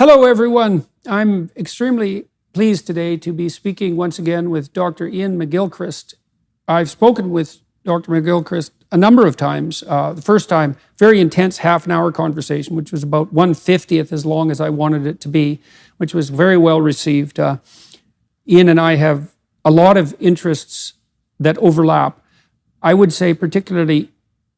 Hello, everyone. I'm extremely pleased today to be speaking once again with Dr. Iain McGilchrist. I've spoken with Dr. McGilchrist a number of times. The first time, very intense half-an-hour conversation, which was about 1/50th as long as I wanted it to be, which was very well received. Iain and I have a lot of interests that overlap. I would say particularly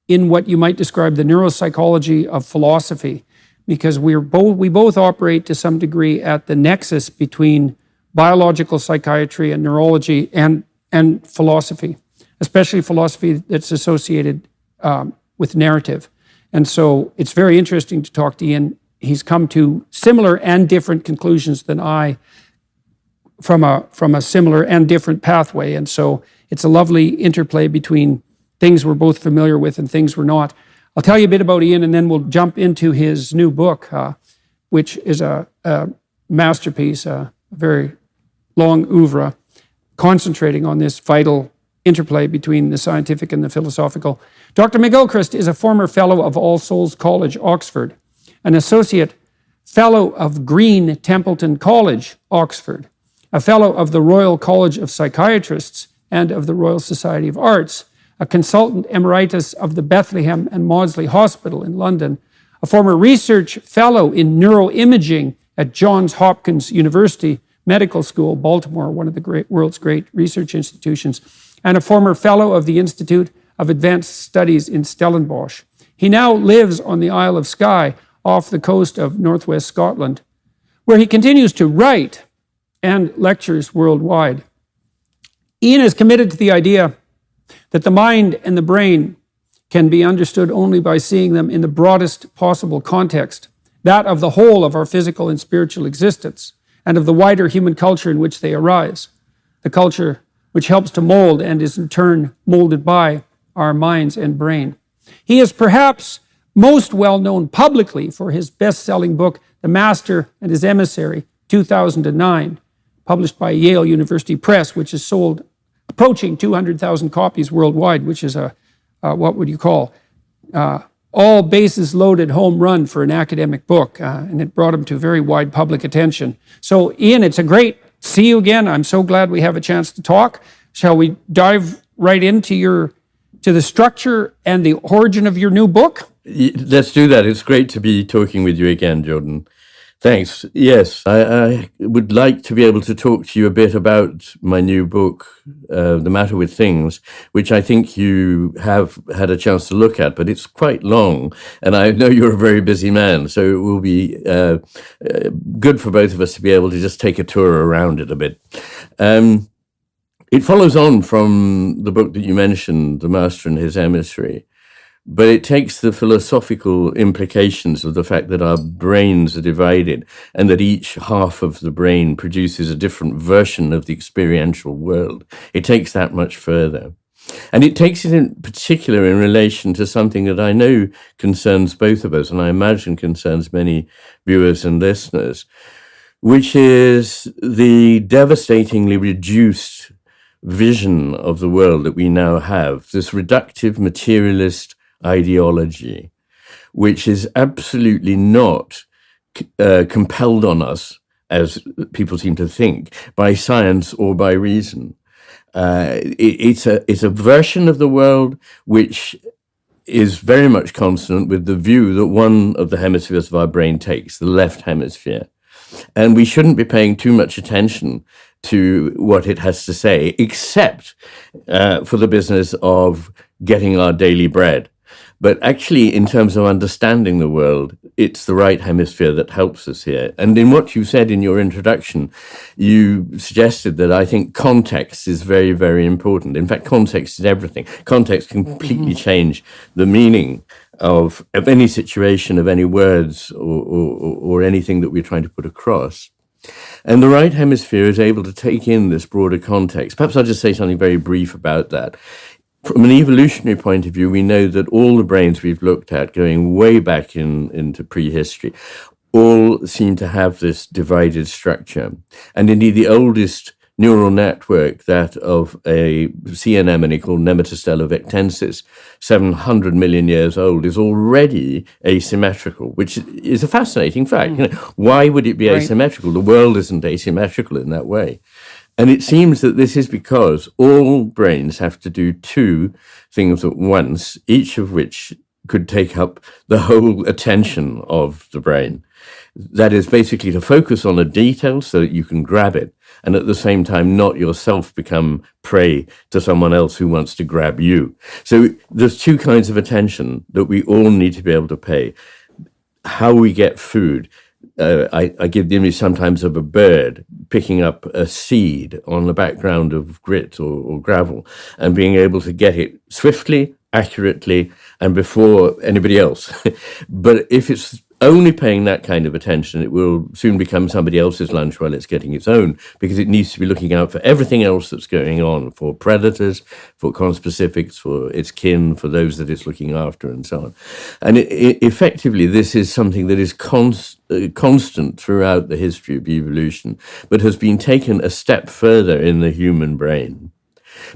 in what you might describe the neuropsychology of philosophy, because we both operate to some degree at the nexus between biological psychiatry and neurology and philosophy, especially philosophy that's associated with narrative. And so it's very interesting to talk to Iain. He's come to similar and different conclusions than I from a similar and different pathway. And so it's a lovely interplay between things we're both familiar with and things we're not. I'll tell you a bit about Iain, and then we'll jump into his new book, which is a masterpiece, a very long oeuvre, concentrating on this vital interplay between the scientific and the philosophical. Dr. McGilchrist is a former fellow of All Souls College, Oxford, an associate fellow of Green Templeton College, Oxford, a fellow of the Royal College of Psychiatrists and of the Royal Society of Arts, a consultant emeritus of the Bethlehem and Maudsley Hospital in London, a former research fellow in neuroimaging at Johns Hopkins University Medical School, Baltimore, one of the world's great research institutions, and a former fellow of the Institute of Advanced Studies in Stellenbosch. He now lives on the Isle of Skye off the coast of northwest Scotland, where he continues to write and lectures worldwide. Iain is committed to the idea that the mind and the brain can be understood only by seeing them in the broadest possible context, that of the whole of our physical and spiritual existence, and of the wider human culture in which they arise, the culture which helps to mold and is in turn molded by our minds and brain. He is perhaps most well known publicly for his best-selling book, The Master and His Emissary, 2009, published by Yale University Press, which has sold approaching 200,000 copies worldwide, which is what would you call, all bases loaded home run for an academic book, and it brought him to very wide public attention. So Iain, it's a great see you again. I'm so glad we have a chance to talk. Shall we dive right into the structure and the origin of your new book? Let's do that. It's great to be talking with you again, Jordan. Thanks. Yes, I would like to be able to talk to you a bit about my new book, The Matter with Things, which I think you have had a chance to look at, but it's quite long, and I know you're a very busy man, so it will be good for both of us to be able to just take a tour around it a bit. It follows on from the book that you mentioned, The Master and His Emissary, but it takes the philosophical implications of the fact that our brains are divided and that each half of the brain produces a different version of the experiential world. It takes that much further. And it takes it in particular in relation to something that I know concerns both of us, and I imagine concerns many viewers and listeners, which is the devastatingly reduced vision of the world that we now have, this reductive materialist ideology, which is absolutely not compelled on us, as people seem to think, by science or by reason. It's a version of the world which is very much consonant with the view that one of the hemispheres of our brain takes, the left hemisphere. And we shouldn't be paying too much attention to what it has to say, except for the business of getting our daily bread. But actually, in terms of understanding the world, it's the right hemisphere that helps us here. And in what you said in your introduction, you suggested that I think context is very, very important. In fact, context is everything. Context can completely change the meaning of any situation, of any words, or anything that we're trying to put across. And the right hemisphere is able to take in this broader context. Perhaps I'll just say something very brief about that. From an evolutionary point of view, we know that all the brains we've looked at, going way back into prehistory, all seem to have this divided structure. And indeed, the oldest neural network, that of a sea anemone called Nematostella vectensis, 700 million years old, is already asymmetrical, which is a fascinating fact. Why would it be asymmetrical? The world isn't asymmetrical in that way. And it seems that this is because all brains have to do two things at once, each of which could take up the whole attention of the brain. That is basically to focus on a detail so that you can grab it, and at the same time not yourself become prey to someone else who wants to grab you. So there's two kinds of attention that we all need to be able to pay. How we get food. I give the image sometimes of a bird picking up a seed on the background of grit or gravel and being able to get it swiftly, accurately, and before anybody else. But if it's only paying that kind of attention, it will soon become somebody else's lunch while it's getting its own, because it needs to be looking out for everything else that's going on, for predators, for conspecifics, for its kin, for those that it's looking after, and so on. And effectively, this is something that is constant throughout the history of evolution, but has been taken a step further in the human brain.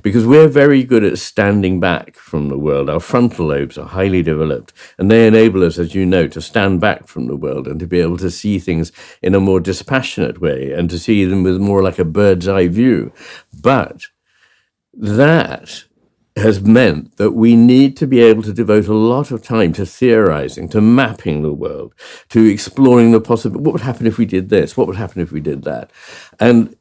Because we're very good at standing back from the world. Our frontal lobes are highly developed, and they enable us, as you know, to stand back from the world and to be able to see things in a more dispassionate way and to see them with more like a bird's eye view. But that has meant that we need to be able to devote a lot of time to theorizing, to mapping the world, to exploring the possible. What would happen if we did this? What would happen if we did that? And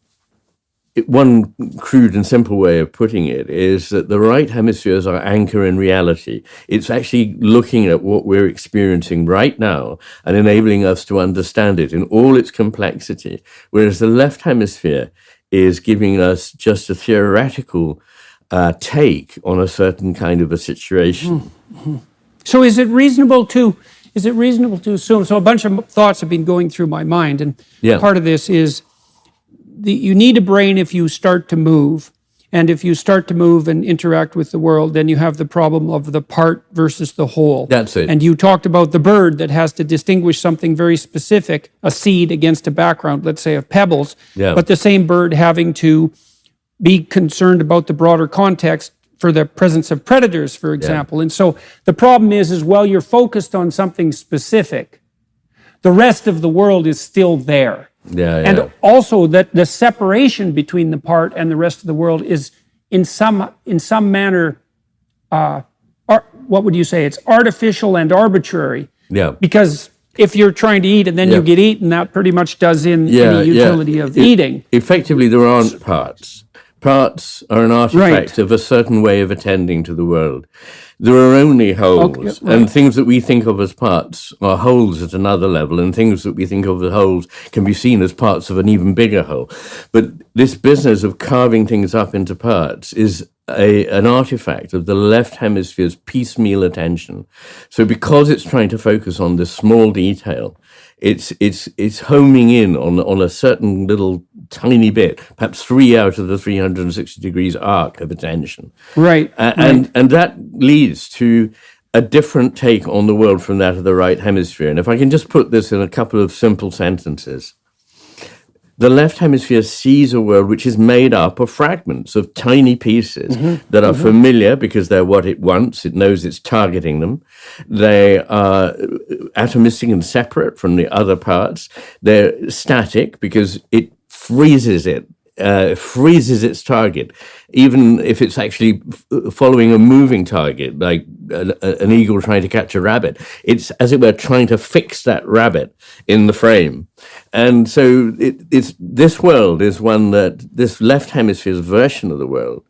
one crude and simple way of putting it is that the right hemisphere is our anchor in reality. It's actually looking at what we're experiencing right now and enabling us to understand it in all its complexity, whereas the left hemisphere is giving us just a theoretical take on a certain kind of a situation. Mm-hmm. So is it reasonable to assume, so a bunch of thoughts have been going through my mind, and part of this is you need a brain if you start to move. And if you start to move and interact with the world, then you have the problem of the part versus the whole. That's it. And you talked about the bird that has to distinguish something very specific, a seed against a background, let's say, of pebbles. Yeah. But the same bird having to be concerned about the broader context for the presence of predators, for example. And so the problem is while you're focused on something specific, the rest of the world is still there. And also that the separation between the part and the rest of the world is in some manner, what would you say? It's artificial and arbitrary. Yeah. Because if you're trying to eat and then you get eaten, that pretty much does in any utility of eating. Effectively, there aren't parts. Parts are an artifact of a certain way of attending to the world. There are only wholes, and things that we think of as parts are wholes at another level, and things that we think of as wholes can be seen as parts of an even bigger whole. But this business of carving things up into parts is an artifact of the left hemisphere's piecemeal attention. So because it's trying to focus on this small detail, it's homing in on a certain little tiny bit, perhaps 3 out of the 360 degrees arc of attention. And that leads to a different take on the world from that of the right hemisphere. And if I can just put this in a couple of simple sentences. The left hemisphere sees a world which is made up of fragments, of tiny pieces that are familiar because they're what it wants. It knows it's targeting them. They are atomistic and separate from the other parts. They're static because it freezes its target, even if it's actually following a moving target, like an eagle trying to catch a rabbit. It's, as it were, trying to fix that rabbit in the frame. And so this world is one that, this left hemisphere's version of the world,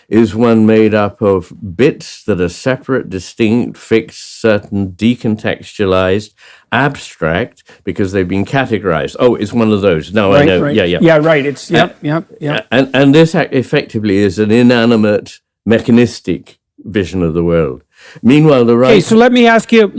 is one made up of bits that are separate, distinct, fixed, certain, decontextualized, abstract, because they've been categorized. Oh, it's one of those. No, I know. Yeah, right. It's, And this effectively is an inanimate, mechanistic vision of the world. Meanwhile, the right... Okay, so let me ask you,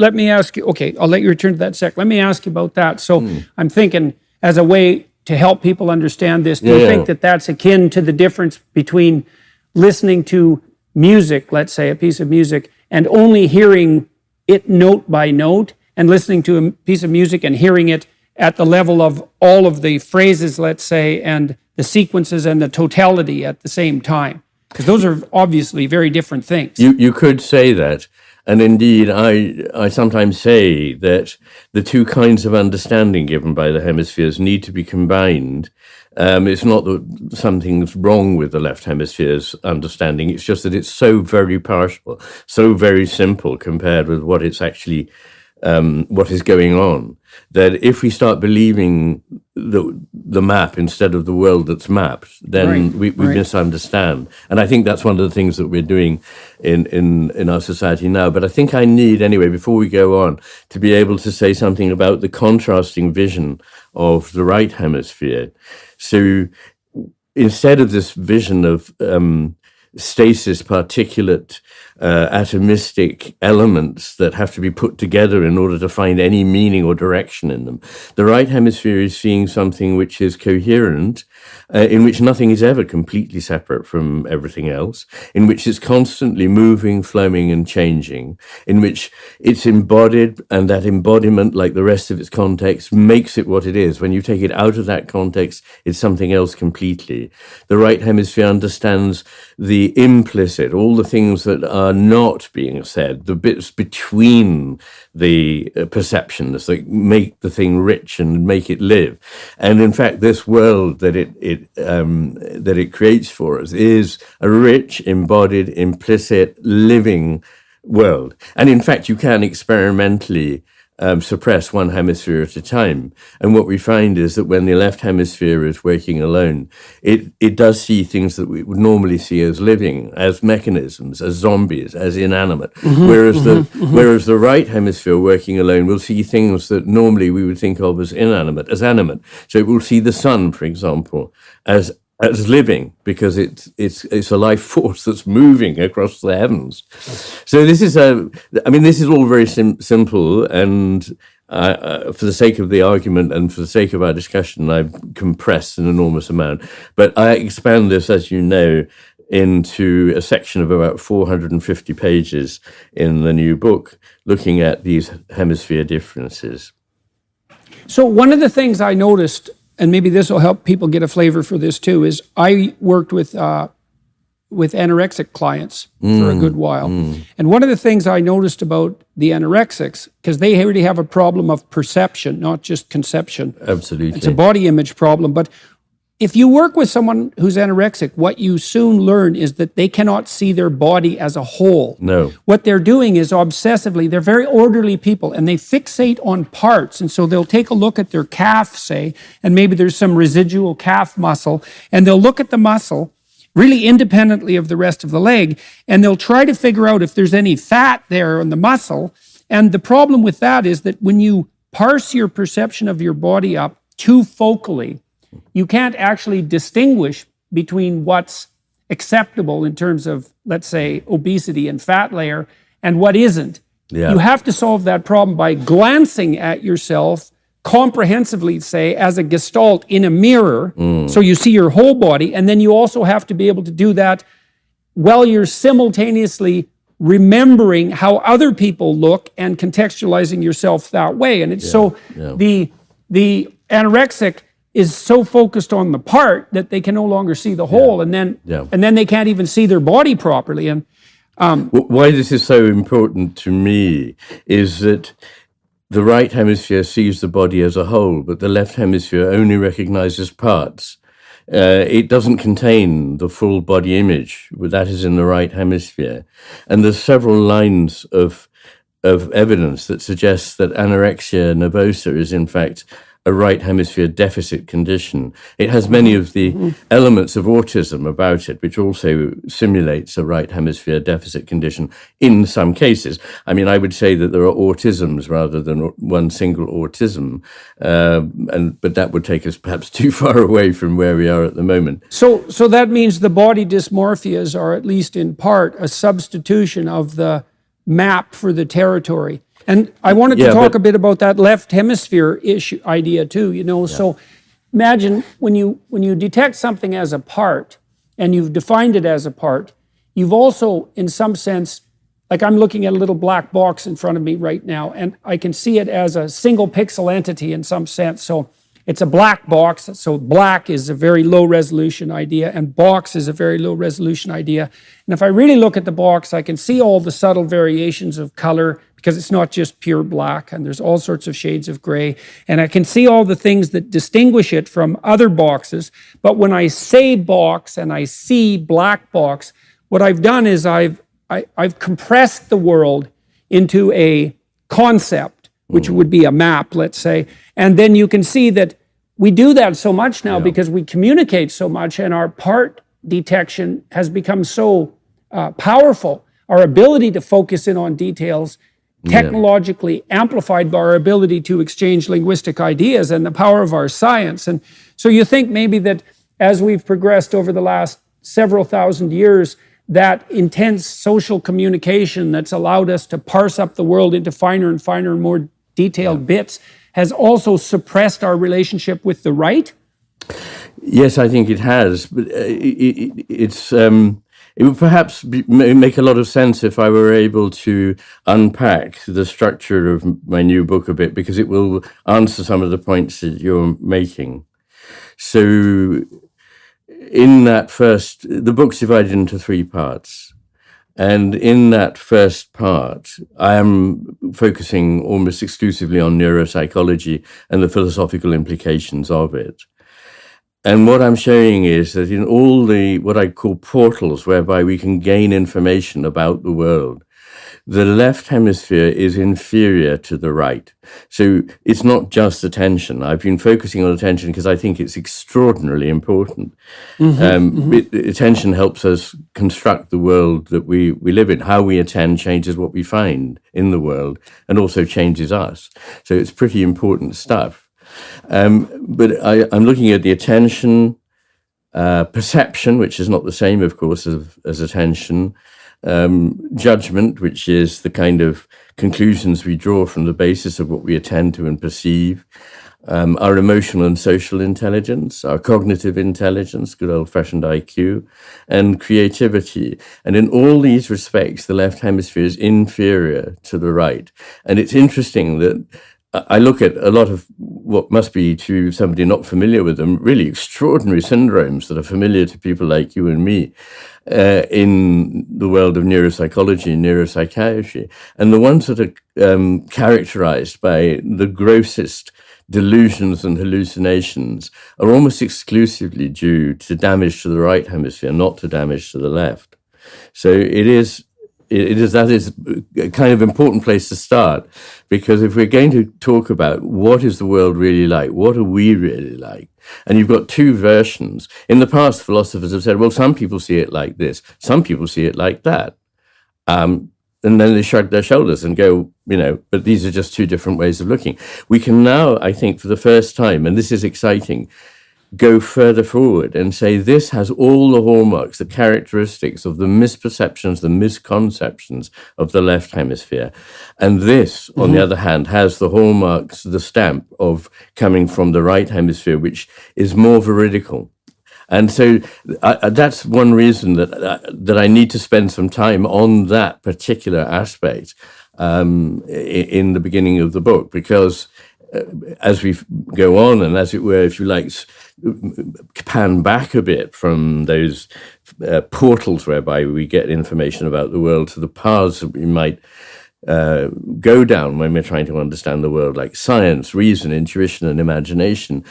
okay, I'll let you return to that sec. Let me ask you about that. So I'm thinking, as a way to help people understand this, do you think that that's akin to the difference between listening to music, let's say a piece of music, and only hearing it note by note, and listening to a piece of music and hearing it at the level of all of the phrases, let's say, and the sequences and the totality at the same time? Because those are obviously very different things. You could say that. And indeed, I sometimes say that the two kinds of understanding given by the hemispheres need to be combined. It's not that something's wrong with the left hemisphere's understanding. It's just that it's so very partial, so very simple compared with what it's actually, what is going on, that if we start believing the map instead of the world that's mapped, then we misunderstand. And I think that's one of the things that we're doing in our society now. But I think I need, anyway, before we go on, to be able to say something about the contrasting vision of the right hemisphere. So instead of this vision of stasis, particulate, atomistic elements that have to be put together in order to find any meaning or direction in them, the right hemisphere is seeing something which is coherent, in which nothing is ever completely separate from everything else, in which it's constantly moving, flowing, and changing, in which it's embodied, and that embodiment, like the rest of its context, makes it what it is. When you take it out of that context, it's something else completely. The right hemisphere understands the implicit, all the things that are not being said, the bits between the perceptions that make the thing rich and make it live. And in fact, this world that it creates for us is a rich, embodied, implicit, living world. And in fact, you can experimentally suppress one hemisphere at a time. And what we find is that when the left hemisphere is working alone, it does see things that we would normally see as living, as mechanisms, as zombies, as inanimate. Whereas the right hemisphere working alone will see things that normally we would think of as inanimate, as animate. So it will see the sun, for example, as living, because it's a life force that's moving across the heavens. So this is this is all very simple, and for the sake of the argument and for the sake of our discussion, I've compressed an enormous amount. But I expand this, as you know, into a section of about 450 pages in the new book, looking at these hemisphere differences. So one of the things I noticed, and maybe this will help people get a flavor for this too, is I worked with anorexic clients for a good while. And one of the things I noticed about the anorexics, because they already have a problem of perception, not just conception. Absolutely. It's a body image problem. But if you work with someone who's anorexic, what you soon learn is that they cannot see their body as a whole. No. What they're doing is obsessively, they're very orderly people, and they fixate on parts. And so they'll take a look at their calf, say, and maybe there's some residual calf muscle, and they'll look at the muscle really independently of the rest of the leg, and they'll try to figure out if there's any fat there on the muscle. And the problem with that is that when you parse your perception of your body up too focally, you can't actually distinguish between what's acceptable in terms of, let's say, obesity and fat layer and what isn't. Yeah. You have to solve that problem by glancing at yourself comprehensively, say, as a gestalt in a mirror, so you see your whole body, and then you also have to be able to do that while you're simultaneously remembering how other people look and contextualizing yourself that way. And it's the anorexic is so focused on the part that they can no longer see the whole, and then they can't even see their body properly. And why this is so important to me is that the right hemisphere sees the body as a whole, but the left hemisphere only recognizes parts. It doesn't contain the full body image, that is in the right hemisphere. And there's several lines of evidence that suggests that anorexia nervosa is in fact a right hemisphere deficit condition. It has many of the elements of autism about it, which also simulates a right hemisphere deficit condition in some cases. I mean, I would say that there are autisms rather than one single autism, but that would take us perhaps too far away from where we are at the moment. So that means the body dysmorphias are, at least in part, a substitution of the map for the territory. And I wanted to talk a bit about that left hemisphere idea too, So imagine when you detect something as a part and you've defined it as a part, you've also, in some sense, like I'm looking at a little black box in front of me right now, and I can see it as a single pixel entity in some sense. So it's a black box. So black is a very low resolution idea, and box is a very low resolution idea. And if I really look at the box, I can see all the subtle variations of color, because it's not just pure black, and there's all sorts of shades of gray. And I can see all the things that distinguish it from other boxes. But when I say box and I see black box, what I've done is I've compressed the world into a concept, which would be a map, let's say. And then you can see that we do that so much now because we communicate so much, and our part detection has become so powerful. Our ability to focus in on details, technologically amplified by our ability to exchange linguistic ideas and the power of our science. And so you think maybe that as we've progressed over the last several thousand years, that intense social communication that's allowed us to parse up the world into finer and finer and more detailed bits has also suppressed our relationship with the right? Yes, I think it has. But it would perhaps make a lot of sense if I were able to unpack the structure of my new book a bit, because it will answer some of the points that you're making. So in that the book's divided into 3 parts. And in that first part, I am focusing almost exclusively on neuropsychology and the philosophical implications of it. And what I'm showing is that in all what I call portals, whereby we can gain information about the world, the left hemisphere is inferior to the right. So it's not just attention. I've been focusing on attention because I think it's extraordinarily important. Attention helps us construct the world that we live in. How we attend changes what we find in the world, and also changes us. So it's pretty important stuff. But I'm looking at the attention, perception, which is not the same, of course, as attention, judgment, which is the kind of conclusions we draw from the basis of what we attend to and perceive, our emotional and social intelligence, our cognitive intelligence, good old-fashioned IQ, and creativity. And in all these respects, the left hemisphere is inferior to the right. And it's interesting that I look at a lot of what must be, to somebody not familiar with them, really extraordinary syndromes that are familiar to people like you and me in the world of neuropsychology and neuropsychiatry. And the ones that are characterized by the grossest delusions and hallucinations are almost exclusively due to damage to the right hemisphere, not to damage to the left. So that is a kind of important place to start, because if we're going to talk about what is the world really like, what are we really like, and you've got 2 versions. In the past, philosophers have said, well, some people see it like this, some people see it like that. And then they shrug their shoulders and go, but these are just 2 different ways of looking. We can now, I think, for the first time, and this is exciting, go further forward and say this has all the hallmarks, the characteristics of the misperceptions, the misconceptions of the left hemisphere. And this, on the other hand, has the hallmarks, the stamp of coming from the right hemisphere, which is more veridical. And so that's one reason that I need to spend some time on that particular aspect in the beginning of the book, because as we go on, and as it were, if you like, pan back a bit from those portals whereby we get information about the world to the paths that we might go down when we're trying to understand the world, like science, reason, intuition, and imagination,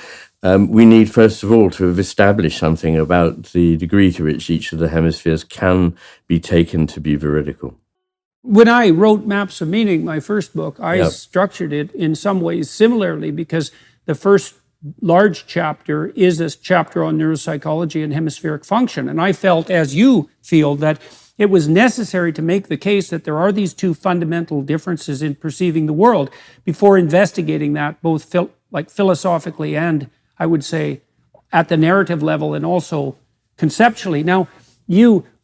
we need, first of all, to have established something about the degree to which each of the hemispheres can be taken to be veridical. When I wrote Maps of Meaning, my first book, I structured it in some ways similarly, because the first large chapter is a chapter on neuropsychology and hemispheric function. And I felt, as you feel, that it was necessary to make the case that there are these 2 fundamental differences in perceiving the world before investigating that, both philosophically and, I would say, at the narrative level and also conceptually. Now,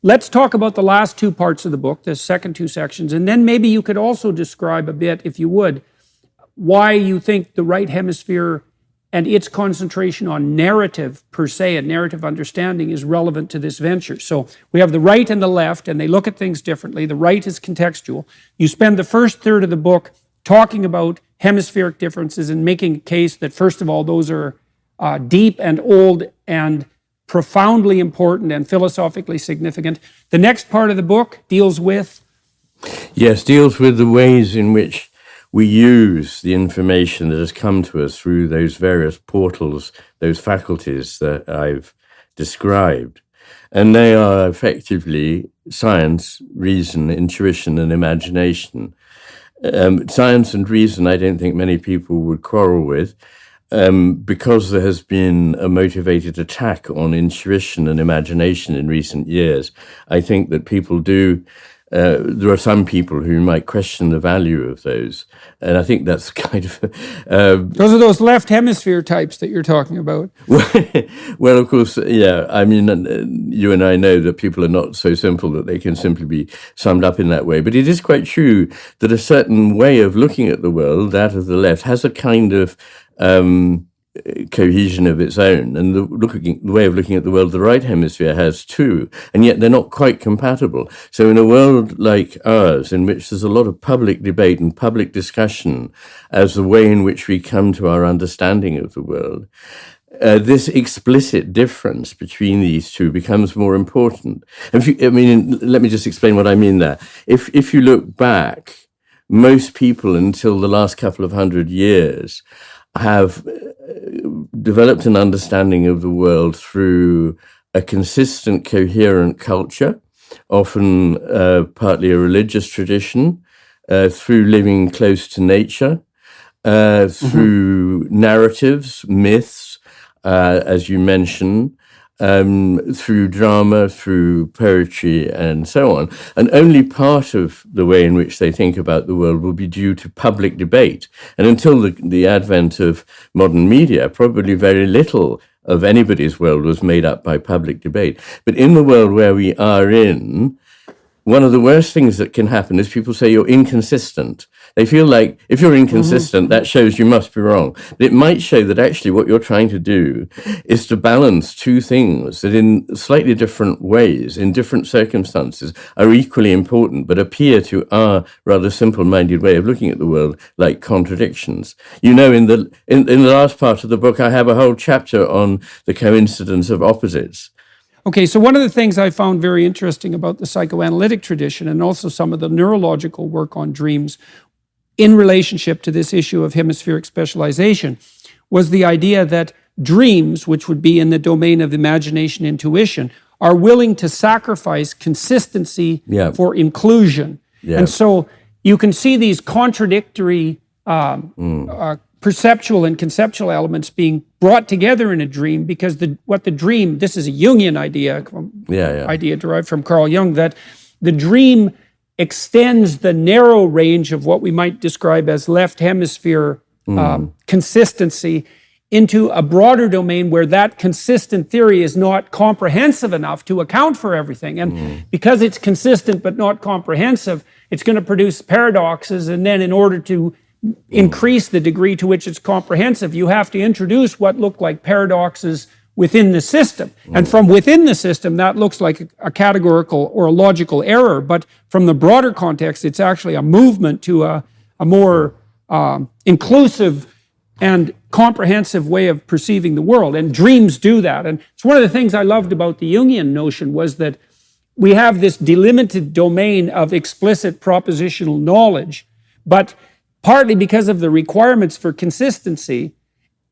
let's talk about the last 2 parts of the book, the second 2 sections, and then maybe you could also describe a bit, if you would, why you think the right hemisphere and its concentration on narrative per se, and narrative understanding, is relevant to this venture. So we have the right and the left, and they look at things differently. The right is contextual. You spend the first third of the book talking about hemispheric differences and making a case that, first of all, those are deep and old and profoundly important and philosophically significant. The next part of the book deals with the ways in which we use the information that has come to us through those various portals, those faculties that I've described. And they are effectively science, reason, intuition, and imagination. Science and reason, I don't think many people would quarrel with, because there has been a motivated attack on intuition and imagination in recent years. I think that people do. There are some people who might question the value of those, and I think that's kind of those are those left hemisphere types that you're talking about. Well, of course, yeah. I mean, you and I know that people are not so simple that they can simply be summed up in that way. But it is quite true that a certain way of looking at the world, that of the left, has a kind of cohesion of its own, and the way of looking at the world the right hemisphere has too, and yet they're not quite compatible. So in a world like ours, in which there's a lot of public debate and public discussion as the way in which we come to our understanding of the world, this explicit difference between these two becomes more important. Let me just explain what I mean there. If you look back, most people until the last couple of 100 years have developed an understanding of the world through a consistent, coherent culture, often partly a religious tradition, through living close to nature, through narratives, myths, as you mentioned, through drama, through poetry, and so on. And only part of the way in which they think about the world will be due to public debate. And until the advent of modern media, probably very little of anybody's world was made up by public debate. But in the world where we are in, one of the worst things that can happen is people say you're inconsistent. They feel like if you're inconsistent, that shows you must be wrong. But it might show that actually what you're trying to do is to balance two things that in slightly different ways, in different circumstances, are equally important, but appear to our rather simple-minded way of looking at the world like contradictions. You know, in the last part of the book, I have a whole chapter on the coincidence of opposites. Okay, so one of the things I found very interesting about the psychoanalytic tradition and also some of the neurological work on dreams in relationship to this issue of hemispheric specialization was the idea that dreams, which would be in the domain of imagination, intuition, are willing to sacrifice consistency for inclusion. Yeah. And so you can see these contradictory perceptual and conceptual elements being brought together in a dream because what the dream, this is a Jungian idea, idea derived from Carl Jung, that the dream extends the narrow range of what we might describe as left hemisphere consistency into a broader domain where that consistent theory is not comprehensive enough to account for everything. And because it's consistent but not comprehensive, it's going to produce paradoxes, and then in order to increase the degree to which it's comprehensive, you have to introduce what look like paradoxes within the system. And from within the system, that looks like a categorical or a logical error. But from the broader context, it's actually a movement to a more inclusive and comprehensive way of perceiving the world. And dreams do that. And it's one of the things I loved about the Jungian notion was that we have this delimited domain of explicit propositional knowledge, but partly because of the requirements for consistency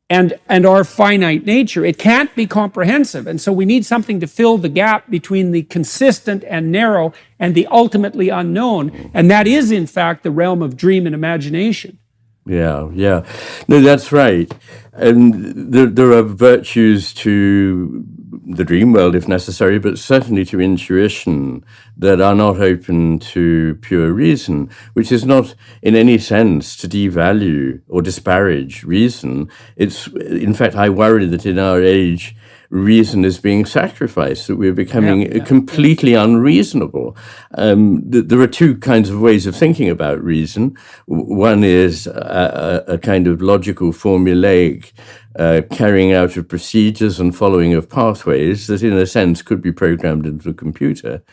and our finite nature, it can't be comprehensive. And so we need something to fill the gap between the consistent and narrow and the ultimately unknown. And that is, in fact, the realm of dream and imagination. Yeah. No, that's right. And there are virtues to the dream world, if necessary, but certainly to intuition that are not open to pure reason, which is not in any sense to devalue or disparage reason. It's, in fact, I worry that in our age, reason is being sacrificed, that we're becoming completely unreasonable. There are two kinds of ways of thinking about reason. One is a kind of logical, formulaic carrying out of procedures and following of pathways that, in a sense, could be programmed into a computer.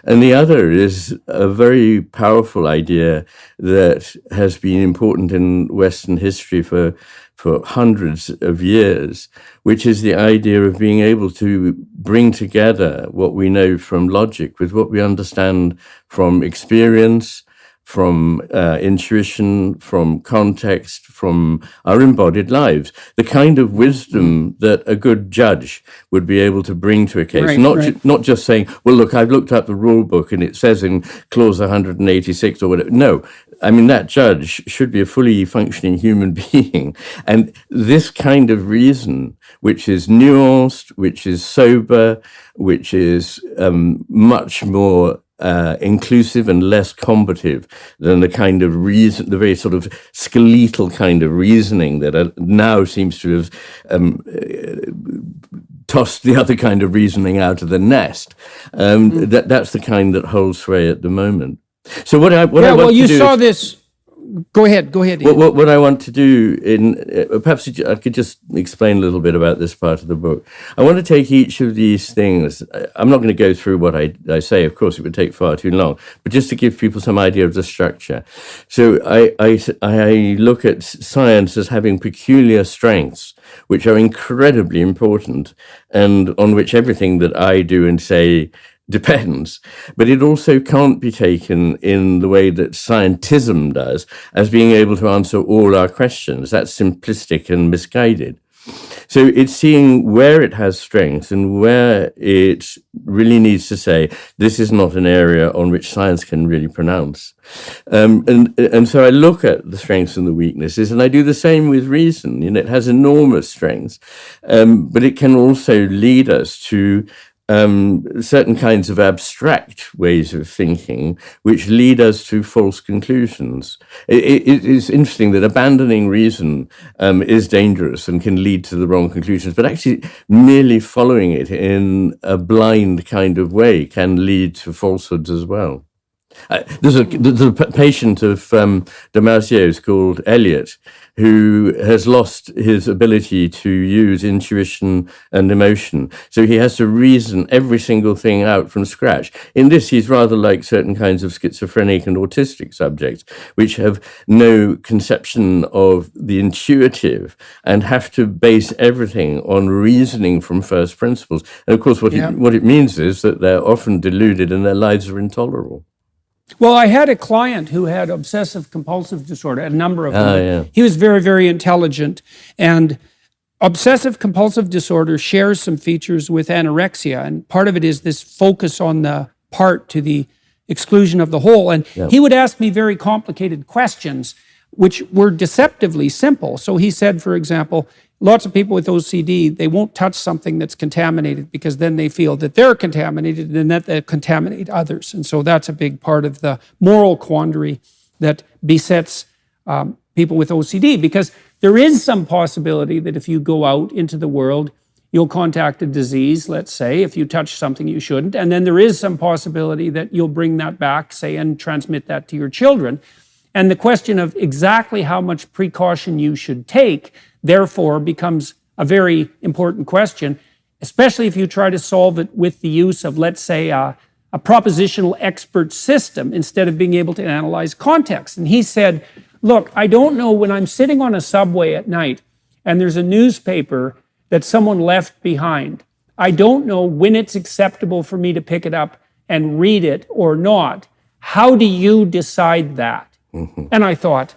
And the other is a very powerful idea that has been important in Western history for hundreds of years, which is the idea of being able to bring together what we know from logic with what we understand from experience, from intuition, from context, from our embodied lives. The kind of wisdom that a good judge would be able to bring to a case, not just saying, well, look, I've looked up the rule book and it says in clause 186 or whatever. No, I mean, that judge should be a fully functioning human being. And this kind of reason, which is nuanced, which is sober, which is much more inclusive and less combative than the kind of reason, the very sort of skeletal kind of reasoning that now seems to have tossed the other kind of reasoning out of the nest. That's the kind that holds sway at the moment. So what I want to you do saw this. Go ahead. What I want to do perhaps I could just explain a little bit about this part of the book. I want to take each of these things. I'm not going to go through what I say, of course, it would take far too long, but just to give people some idea of the structure. So I look at science as having peculiar strengths, which are incredibly important and on which everything that I do and say depends, but it also can't be taken in the way that scientism does, as being able to answer all our questions. That's simplistic and misguided. So it's seeing where it has strengths and where it really needs to say, this is not an area on which science can really pronounce. And so I look at the strengths and the weaknesses, and I do the same with reason. It has enormous strengths, but it can also lead us to certain kinds of abstract ways of thinking, which lead us to false conclusions. It is interesting that abandoning reason is dangerous and can lead to the wrong conclusions, but actually merely following it in a blind kind of way can lead to falsehoods as well. There's a patient of Damasio's called Eliot, who has lost his ability to use intuition and emotion. So he has to reason every single thing out from scratch. In this, he's rather like certain kinds of schizophrenic and autistic subjects, which have no conception of the intuitive and have to base everything on reasoning from first principles. And of course, what it means is that they're often deluded and their lives are intolerable. Well, I had a client who had obsessive compulsive disorder, a number of them. Yeah. He was very, very intelligent. And obsessive compulsive disorder shares some features with anorexia. And part of it is this focus on the part to the exclusion of the whole. And he would ask me very complicated questions, which were deceptively simple. So he said, for example, lots of people with OCD, they won't touch something that's contaminated because then they feel that they're contaminated and that they contaminate others. And so that's a big part of the moral quandary that besets people with OCD, because there is some possibility that if you go out into the world, you'll contact a disease, let's say, if you touch something you shouldn't. And then there is some possibility that you'll bring that back, say, and transmit that to your children. And the question of exactly how much precaution you should take, therefore, becomes a very important question, especially if you try to solve it with the use of, let's say, a propositional expert system instead of being able to analyze context. And he said, look, I don't know, when I'm sitting on a subway at night and there's a newspaper that someone left behind, I don't know when it's acceptable for me to pick it up and read it or not. How do you decide that? Mm-hmm. And I thought,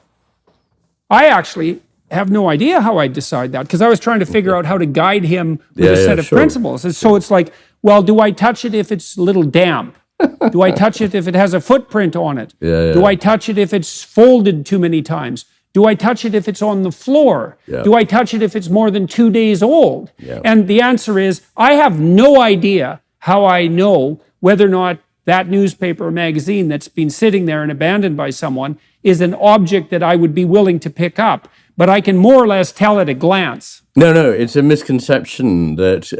I actually have no idea how I decide that, because I was trying to figure out how to guide him with a set of principles. And so it's like, well, do I touch it if it's a little damp? Do I touch it if it has a footprint on it? Do I touch it if it's folded too many times? Do I touch it if it's on the floor? Do I touch it if it's more than 2 days old? And the answer is, I have no idea how I know whether or not that newspaper or magazine that's been sitting there and abandoned by someone is an object that I would be willing to pick up. But I can more or less tell at a glance. No, it's a misconception that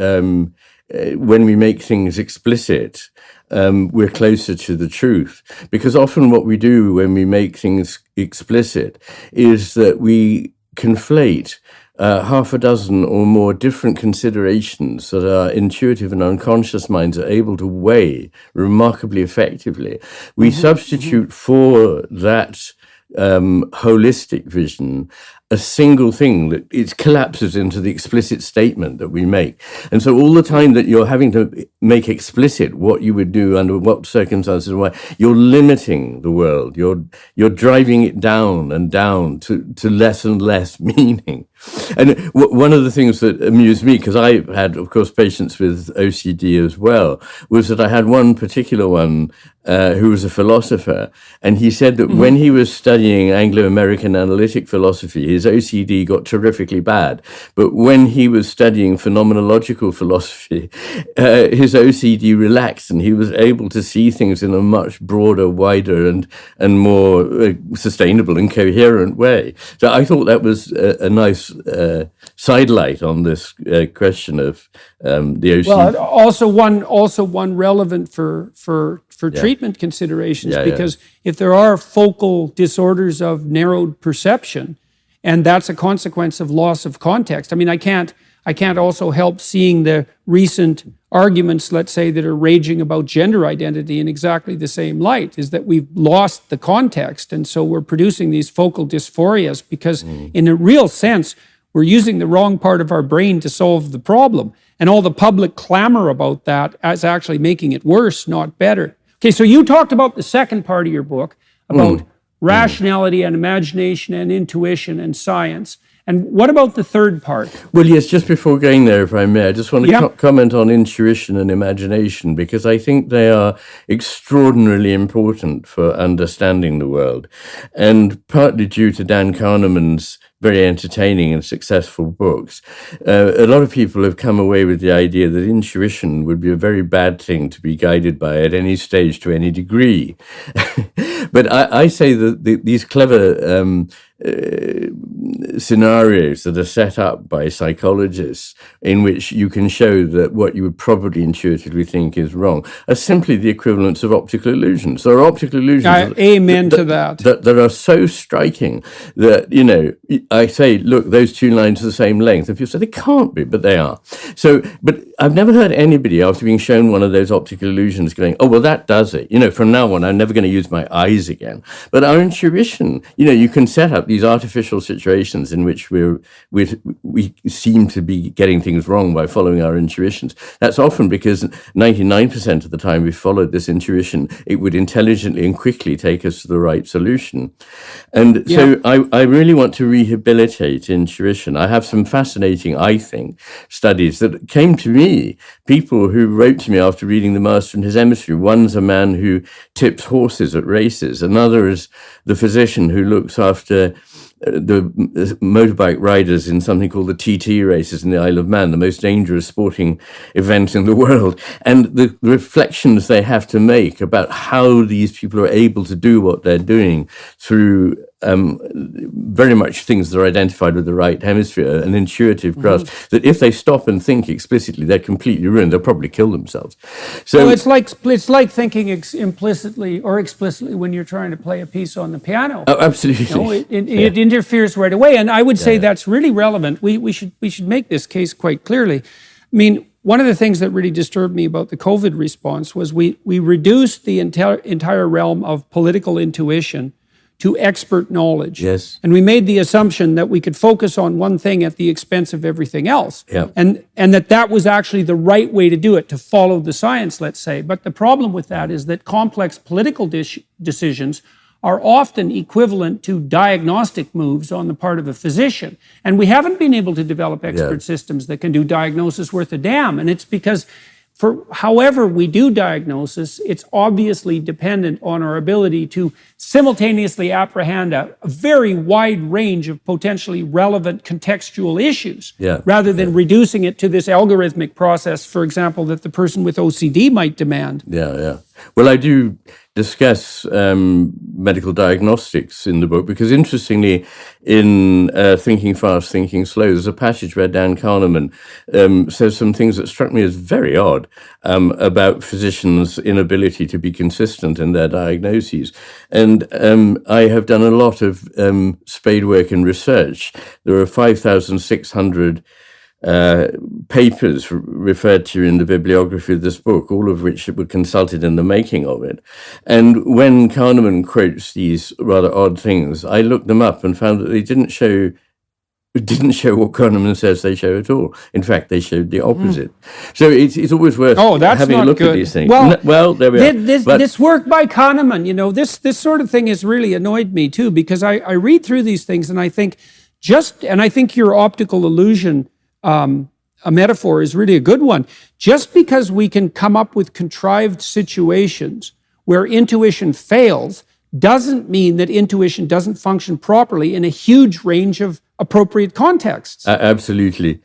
when we make things explicit, we're closer to the truth. Because often what we do when we make things explicit is that we conflate half a dozen or more different considerations that our intuitive and unconscious minds are able to weigh remarkably effectively. We substitute for that holistic vision a single thing that it collapses into the explicit statement that we make. And so all the time that you're having to make explicit what you would do under what circumstances and why, you're limiting the world. You're driving it down and down to less and less meaning. And one of the things that amused me, because I had, of course, patients with OCD as well, was that I had one particular one who was a philosopher, and he said that when he was studying Anglo-American analytic philosophy, his OCD got terrifically bad. But when he was studying phenomenological philosophy, his OCD relaxed, and he was able to see things in a much broader, wider, and more sustainable and coherent way. So I thought that was a nice sidelight on this question of the OCD. Well, also one relevant for treatment considerations, because if there are focal disorders of narrowed perception, and that's a consequence of loss of context. I mean, I can't also help seeing the recent arguments, let's say, that are raging about gender identity in exactly the same light, is that we've lost the context, and so we're producing these focal dysphorias because in a real sense, we're using the wrong part of our brain to solve the problem. And all the public clamor about that is actually making it worse, not better. Okay, so you talked about the second part of your book, about rationality and imagination and intuition and science. And what about the third part? Well, yes, just before going there, if I may, I just want to comment on intuition and imagination, because I think they are extraordinarily important for understanding the world. And partly due to Dan Kahneman's very entertaining and successful books, a lot of people have come away with the idea that intuition would be a very bad thing to be guided by at any stage to any degree. But I say that these clever scenarios that are set up by psychologists in which you can show that what you would probably intuitively think is wrong are simply the equivalents of optical illusions. There are optical illusions to that. That are so striking that, you know, I say, look, those two lines are the same length. And people say, they can't be, but they are. So, but I've never heard anybody after being shown one of those optical illusions going, oh, well, that does it. You know, from now on, I'm never going to use my eyes again. But our intuition, you know, you can set up these artificial situations in which we seem to be getting things wrong by following our intuitions. That's often because 99% of the time we followed this intuition, it would intelligently and quickly take us to the right solution. And so I really want to rehabilitate intuition. I have some fascinating, I think, studies that came to me, people who wrote to me after reading The Master and His Emissary. One's a man who tips horses at races. Another is the physician who looks after the motorbike riders in something called the TT races in the Isle of Man, the most dangerous sporting event in the world, and the reflections they have to make about how these people are able to do what they're doing through very much things that are identified with the right hemisphere, an intuitive grasp, that if they stop and think explicitly, they're completely ruined. They'll probably kill themselves. So well, it's like thinking implicitly or explicitly when you're trying to play a piece on the piano. Oh, absolutely. You know, it interferes right away, and I would say that's really relevant. We should make this case quite clearly. I mean, one of the things that really disturbed me about the COVID response was we reduced the entire realm of political intuition to expert knowledge. Yes. And we made the assumption that we could focus on one thing at the expense of everything else. Yeah. And that was actually the right way to do it, to follow the science, let's say. But the problem with that is that complex political decisions are often equivalent to diagnostic moves on the part of a physician. And we haven't been able to develop expert systems that can do diagnosis worth a damn. And it's because for however we do diagnosis, it's obviously dependent on our ability to simultaneously apprehend a very wide range of potentially relevant contextual issues, rather than reducing it to this algorithmic process, for example, that the person with OCD might demand. Well, I do discuss medical diagnostics in the book because, interestingly, in Thinking Fast, Thinking Slow, there's a passage where Dan Kahneman says some things that struck me as very odd about physicians' inability to be consistent in their diagnoses. And I have done a lot of spade work and research. There are 5,600 papers referred to in the bibliography of this book, all of which were consulted in the making of it. And when Kahneman quotes these rather odd things, I looked them up and found that they didn't show what Kahneman says they show at all. In fact, they showed the opposite. So it's always worth having a look at these things. Well, there we are. This work by Kahneman, this sort of thing has really annoyed me too, because I read through these things and I think I think your optical illusion a metaphor is really a good one. Just because we can come up with contrived situations where intuition fails doesn't mean that intuition doesn't function properly in a huge range of appropriate contexts. Absolutely.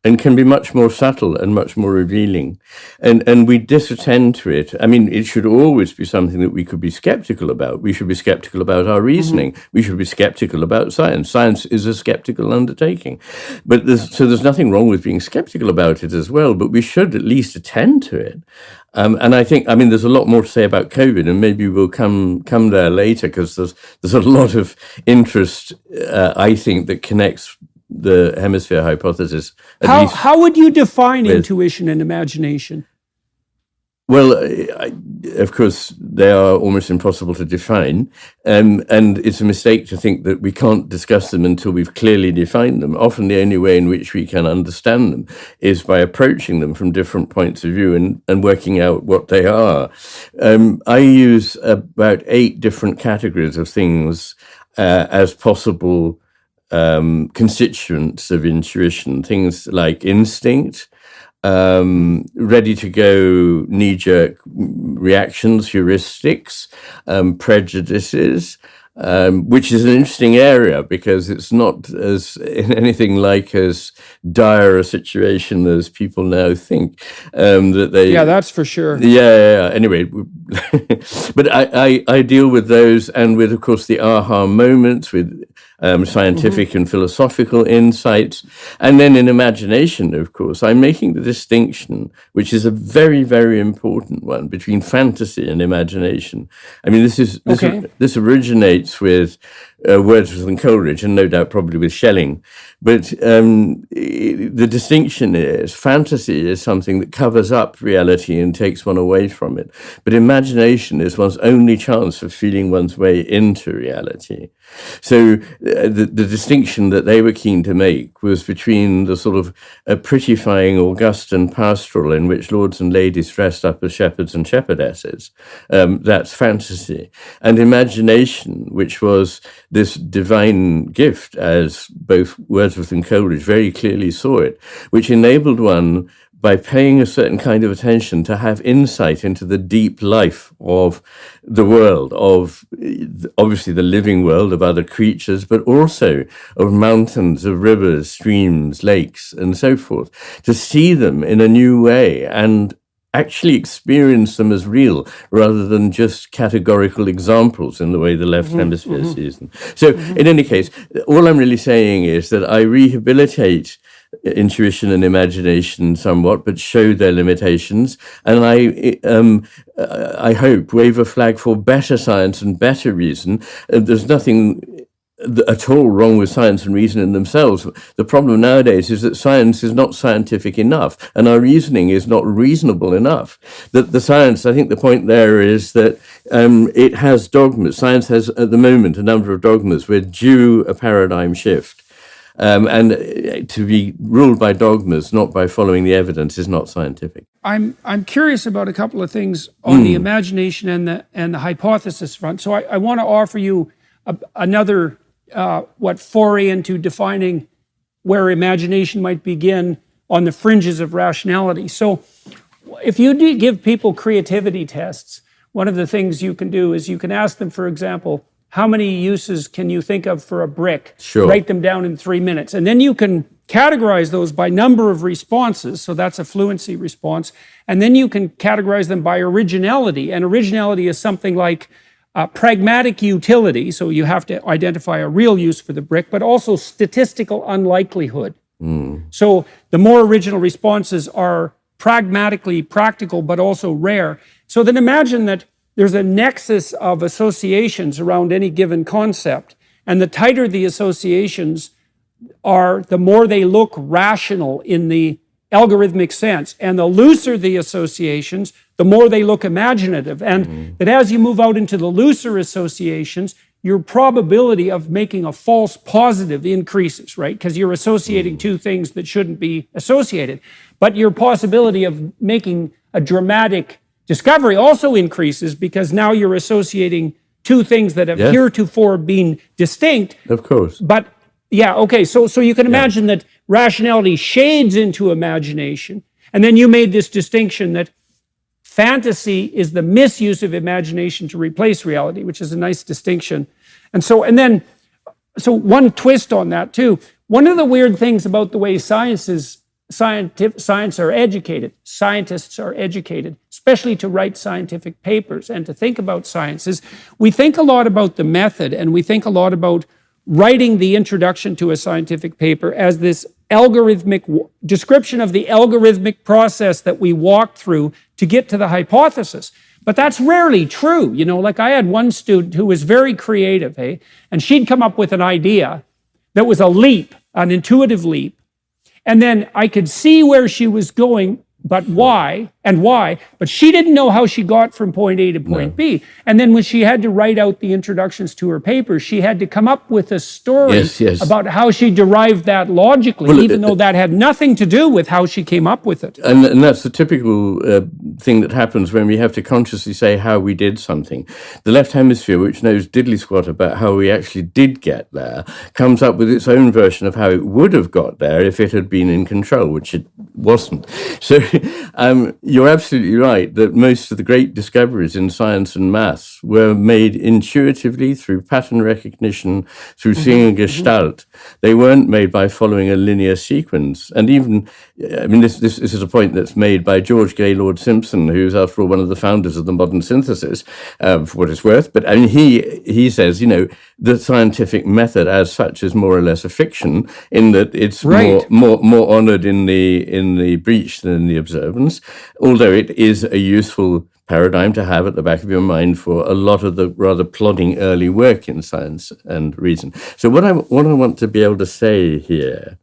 And can be much more subtle and much more revealing. And we disattend to it. I mean, it should always be something that we could be skeptical about. We should be skeptical about our reasoning. We should be skeptical about science. Science is a skeptical undertaking. But there's nothing wrong with being skeptical about it as well, but we should at least attend to it. And I think, there's a lot more to say about COVID, and maybe we'll come there later, because there's a lot of interest, I think, that connects the hemisphere hypothesis. How would you define intuition and imagination? Well, of course, they are almost impossible to define, and it's a mistake to think that we can't discuss them until we've clearly defined them. Often the only way in which we can understand them is by approaching them from different points of view and working out what they are. I use about 8 different categories of things as possible constituents of intuition, things like instinct, ready to go knee-jerk reactions, heuristics, prejudices, which is an interesting area because it's not anything like as dire a situation as people now think. That's for sure. Yeah. Anyway, but I deal with those, and with, of course, the aha moments, with scientific and philosophical insights. And then in imagination, of course, I'm making the distinction, which is a very, very important one, between fantasy and imagination. This originates with Wordsworth and Coleridge, and no doubt probably with Schelling. But the distinction is fantasy is something that covers up reality and takes one away from it. But imagination is one's only chance of feeling one's way into reality. So the distinction that they were keen to make was between the sort of prettifying Augustan pastoral in which lords and ladies dressed up as shepherds and shepherdesses, that's fantasy, and imagination, which was this divine gift, as both Wordsworth and Coleridge very clearly saw it, which enabled one, by paying a certain kind of attention, to have insight into the deep life of the world, of obviously the living world, of other creatures, but also of mountains, of rivers, streams, lakes, and so forth, to see them in a new way and actually experience them as real, rather than just categorical examples in the way the left hemisphere sees them. So in any case, all I'm really saying is that I rehabilitate intuition and imagination somewhat, but show their limitations, and I hope wave a flag for better science and better reason. There's nothing at all wrong with science and reason in themselves. The problem nowadays is that science is not scientific enough, and our reasoning is not reasonable enough. That the science, I think the point there is that it has dogmas. Science has, at the moment, a number of dogmas. We're due a paradigm shift. And to be ruled by dogmas, not by following the evidence, is not scientific. I'm curious about a couple of things on the imagination and the hypothesis front. So I want to offer you another foray into defining where imagination might begin on the fringes of rationality. So if you do give people creativity tests, one of the things you can do is you can ask them, for example, how many uses can you think of for a brick? Sure. Write them down in 3 minutes. And then you can categorize those by number of responses, so that's a fluency response, and then you can categorize them by originality, and originality is something like pragmatic utility, so you have to identify a real use for the brick, but also statistical unlikelihood. So the more original responses are pragmatically practical, but also rare. So then imagine that there's a nexus of associations around any given concept, and the tighter the associations are, the more they look rational in the algorithmic sense, and the looser the associations, the more they look imaginative. And that as you move out into the looser associations, your probability of making a false positive increases, right? Because you're associating two things that shouldn't be associated. But your possibility of making a dramatic discovery also increases, because now you're associating two things that have heretofore been distinct. Of course. But yeah, okay, so you can imagine that rationality shades into imagination, and then you made this distinction that fantasy is the misuse of imagination to replace reality, which is a nice distinction. And so one twist on that too. One of the weird things about the way scientists are educated, scientists are educated, especially to write scientific papers and to think about science, is we think a lot about the method, and we think a lot about writing the introduction to a scientific paper as this algorithmic description of the algorithmic process that we walk through to get to the hypothesis. But that's rarely true. You know, like I had one student who was very creative, and she'd come up with an idea that was a leap, an intuitive leap. And then I could see where she was going, but why, but she didn't know how she got from point A to point B. And then when she had to write out the introductions to her papers, she had to come up with a story about how she derived that logically, even though that had nothing to do with how she came up with it. And that's the typical thing that happens when we have to consciously say how we did something. The left hemisphere, which knows diddly squat about how we actually did get there, comes up with its own version of how it would have got there if it had been in control, which it wasn't. So you're absolutely right that most of the great discoveries in science and maths were made intuitively through pattern recognition, through seeing a gestalt. They weren't made by following a linear sequence. And even, I mean, this is a point that's made by George Gaylord Simpson, who's after all one of the founders of the modern synthesis, for what it's worth. But I mean, he says, you know, the scientific method as such is more or less a fiction, in that it's more honored in the breach than in the observance, although it is a useful paradigm to have at the back of your mind for a lot of the rather plodding early work in science and reason. So what I want to be able to say here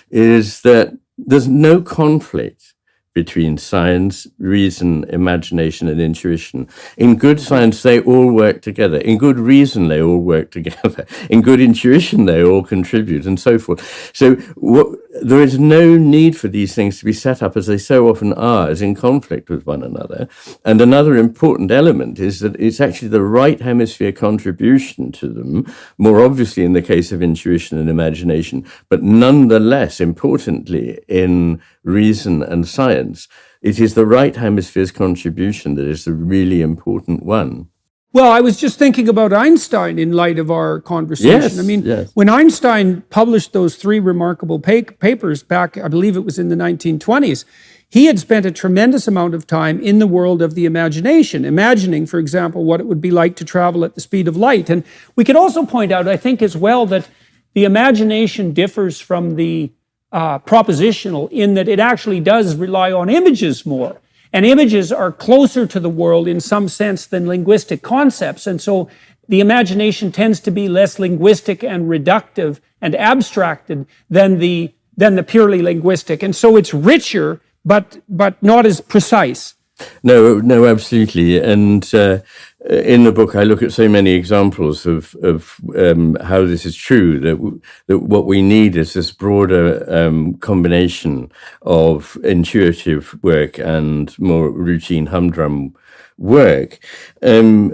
is that there's no conflict between science, reason, imagination, and intuition. In good science, they all work together. In good reason, they all work together. In good intuition, they all contribute, and so forth. So there is no need for these things to be set up, as they so often are, as in conflict with one another. And another important element is that it's actually the right hemisphere contribution to them, more obviously in the case of intuition and imagination, but nonetheless, importantly, in reason and science, it is the right hemisphere's contribution that is the really important one. Well, I was just thinking about Einstein in light of our conversation. When Einstein published those three remarkable papers back, I believe it was in the 1920s, he had spent a tremendous amount of time in the world of the imagination, imagining, for example, what it would be like to travel at the speed of light. And we could also point out, I think as well, that the imagination differs from the propositional in that it actually does rely on images more. And images are closer to the world in some sense than linguistic concepts. And so the imagination tends to be less linguistic and reductive and abstracted than the purely linguistic. And so it's richer, but not as precise. No, absolutely. And in the book, I look at so many examples of how this is true, that what we need is this broader combination of intuitive work and more routine humdrum work. And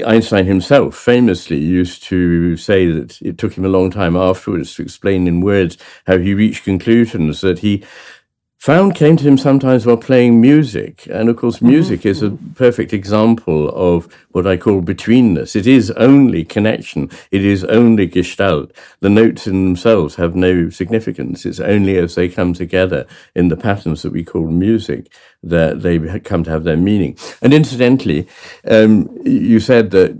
Einstein himself famously used to say that it took him a long time afterwards to explain in words how he reached conclusions that he came to him sometimes while playing music. And of course, music is a perfect example of what I call betweenness. It is only connection. It is only gestalt. The notes in themselves have no significance. It's only as they come together in the patterns that we call music that they come to have their meaning. And incidentally, you said that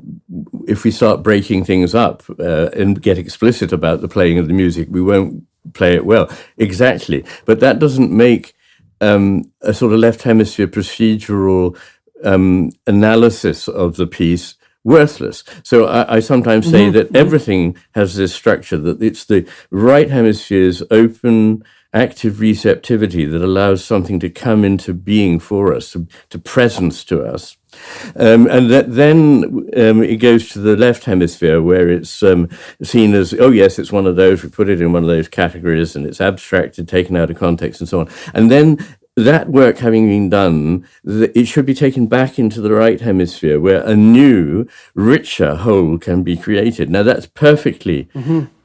if we start breaking things up and get explicit about the playing of the music, we won't play it well. Exactly. But that doesn't make a sort of left hemisphere procedural analysis of the piece worthless. So I sometimes say that everything has this structure, that it's the right hemisphere's open, active receptivity that allows something to come into being for us, to presence to us. And that then it goes to the left hemisphere, where it's seen as, oh yes, it's one of those, we put it in one of those categories, and it's abstracted, taken out of context, and so on. And then that work having been done, it should be taken back into the right hemisphere, where a new, richer whole can be created. Now, that's perfectly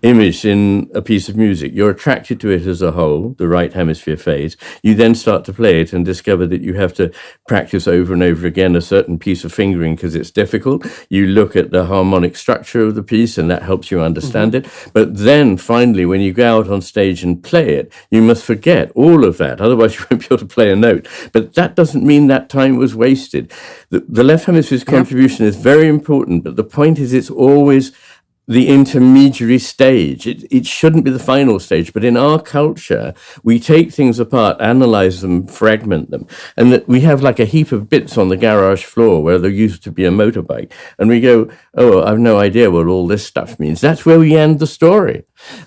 imaged in a piece of music. You're attracted to it as a whole, the right hemisphere phase. You then start to play it and discover that you have to practice over and over again a certain piece of fingering because it's difficult. You look at the harmonic structure of the piece, and that helps you understand it. But then finally, when you go out on stage and play it, you must forget all of that. Otherwise, you won't be able to play a note. But that doesn't mean that time was wasted. The left hemisphere's contribution is very important, but the point is it's always the intermediary stage. It shouldn't be the final stage, but in our culture, we take things apart, analyze them, fragment them, and that we have like a heap of bits on the garage floor where there used to be a motorbike, and we go, oh, I've no idea what all this stuff means. That's where we end the story.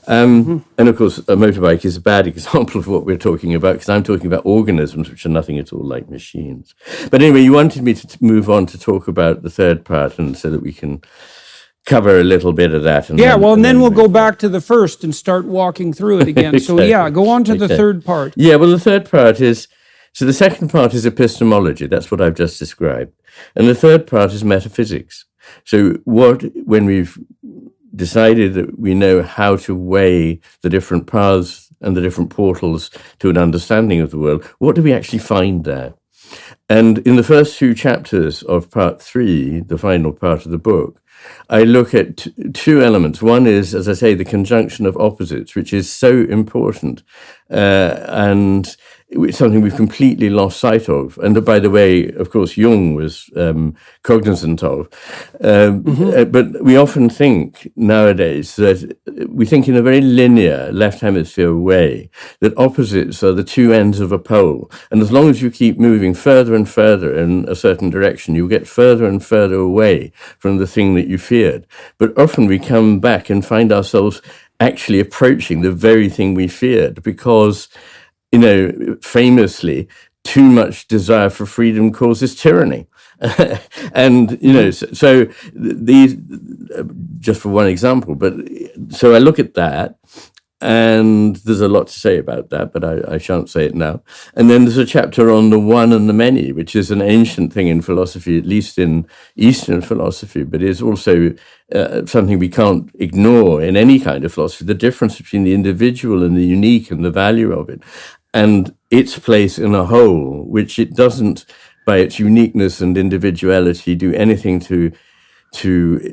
And of course, a motorbike is a bad example of what we're talking about, because I'm talking about organisms which are nothing at all like machines. But anyway, you wanted me to move on to talk about the third part, and so that we can cover a little bit of that. And then we'll go back to the first and start walking through it again. Exactly. So go on to the third part. Yeah, well, the third part is, so the second part is epistemology. That's what I've just described. And the third part is metaphysics. So when we've decided that we know how to weigh the different paths and the different portals to an understanding of the world, what do we actually find there? And in the first two chapters of part 3, the final part of the book, I look at two elements. One is, as I say, the conjunction of opposites, which is so important, and it's something we've completely lost sight of. And by the way, of course, Jung was cognizant of. But we often think nowadays that we think in a very linear left hemisphere way, that opposites are the two ends of a pole. And as long as you keep moving further and further in a certain direction, you get further and further away from the thing that you feared. But often we come back and find ourselves actually approaching the very thing we feared, because, famously, too much desire for freedom causes tyranny. And, so these, just for one example, but so I look at that, and there's a lot to say about that, but I shan't say it now. And then there's a chapter on the one and the many, which is an ancient thing in philosophy, at least in Eastern philosophy, but is also something we can't ignore in any kind of philosophy, the difference between the individual and the unique and the value of it, and its place in a whole, which it doesn't, by its uniqueness and individuality, do anything to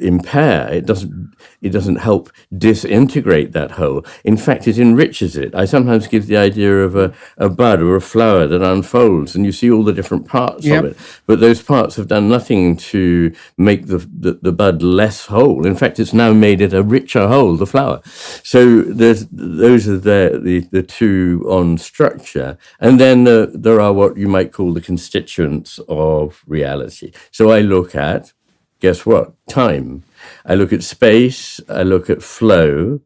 impair. It doesn't help disintegrate that whole. In fact, it enriches it. I sometimes give the idea of a bud or a flower that unfolds, and you see all the different parts of it, but those parts have done nothing to make the bud less whole. In fact, it's now made it a richer whole, the flower. So those are the two on structure, and then there are what you might call the constituents of reality. So I look at, guess what? Time. I look at space, I look at flow,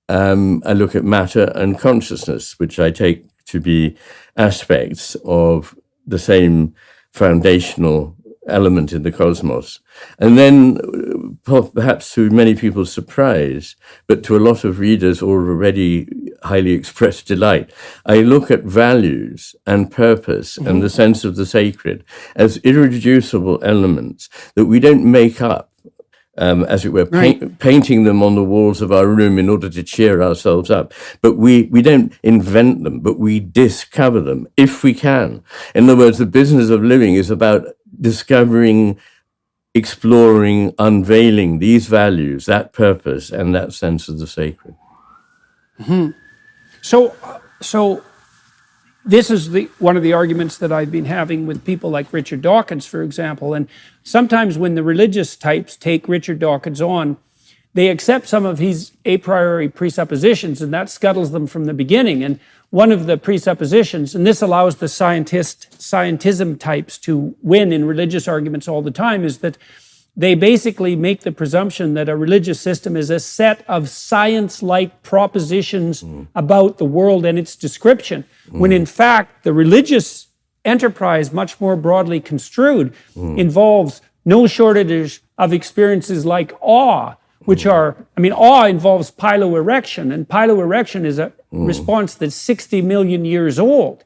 I look at matter and consciousness, which I take to be aspects of the same foundational element in the cosmos. And then, perhaps to many people's surprise, but to a lot of readers already highly expressed delight, I look at values and purpose and the sense of the sacred as irreducible elements that we don't make up as it were, Right. painting them on the walls of our room in order to cheer ourselves up. But we don't invent them, but we discover them if we can. In other words, the business of living is about discovering, exploring, unveiling these values, that purpose, and that sense of the sacred. So this is one of the arguments that I've been having with people like Richard Dawkins, for example. And sometimes when the religious types take Richard Dawkins on, they accept some of his a priori presuppositions, and that scuttles them from the beginning. And one of the presuppositions, and this allows the scientism types to win in religious arguments all the time, is that they basically make the presumption that a religious system is a set of science-like propositions about the world and its description, when in fact the religious enterprise, much more broadly construed, involves no shortage of experiences like awe, which are, awe involves piloerection, and piloerection is a response that's 60 million years old.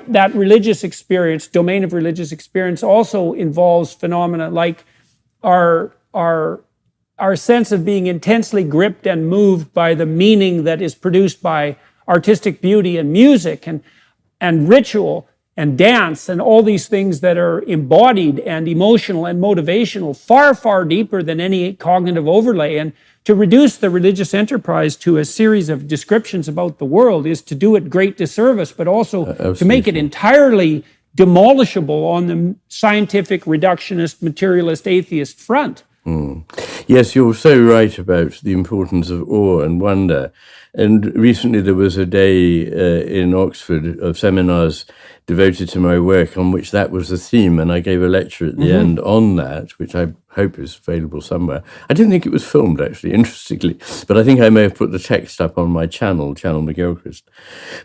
That religious experience, domain of religious experience, also involves phenomena like our sense of being intensely gripped and moved by the meaning that is produced by artistic beauty and music and ritual and dance and all these things that are embodied and emotional and motivational, far, far deeper than any cognitive overlay. And to reduce the religious enterprise to a series of descriptions about the world is to do it great disservice, but also to make it entirely demolishable on the scientific, reductionist, materialist, atheist front. Yes, you're so right about the importance of awe and wonder. And recently there was a day in Oxford of seminars devoted to my work on which that was the theme, and I gave a lecture at the end on that, which I hope is available somewhere. I don't think it was filmed, actually, interestingly, but I think I may have put the text up on my channel McGilchrist.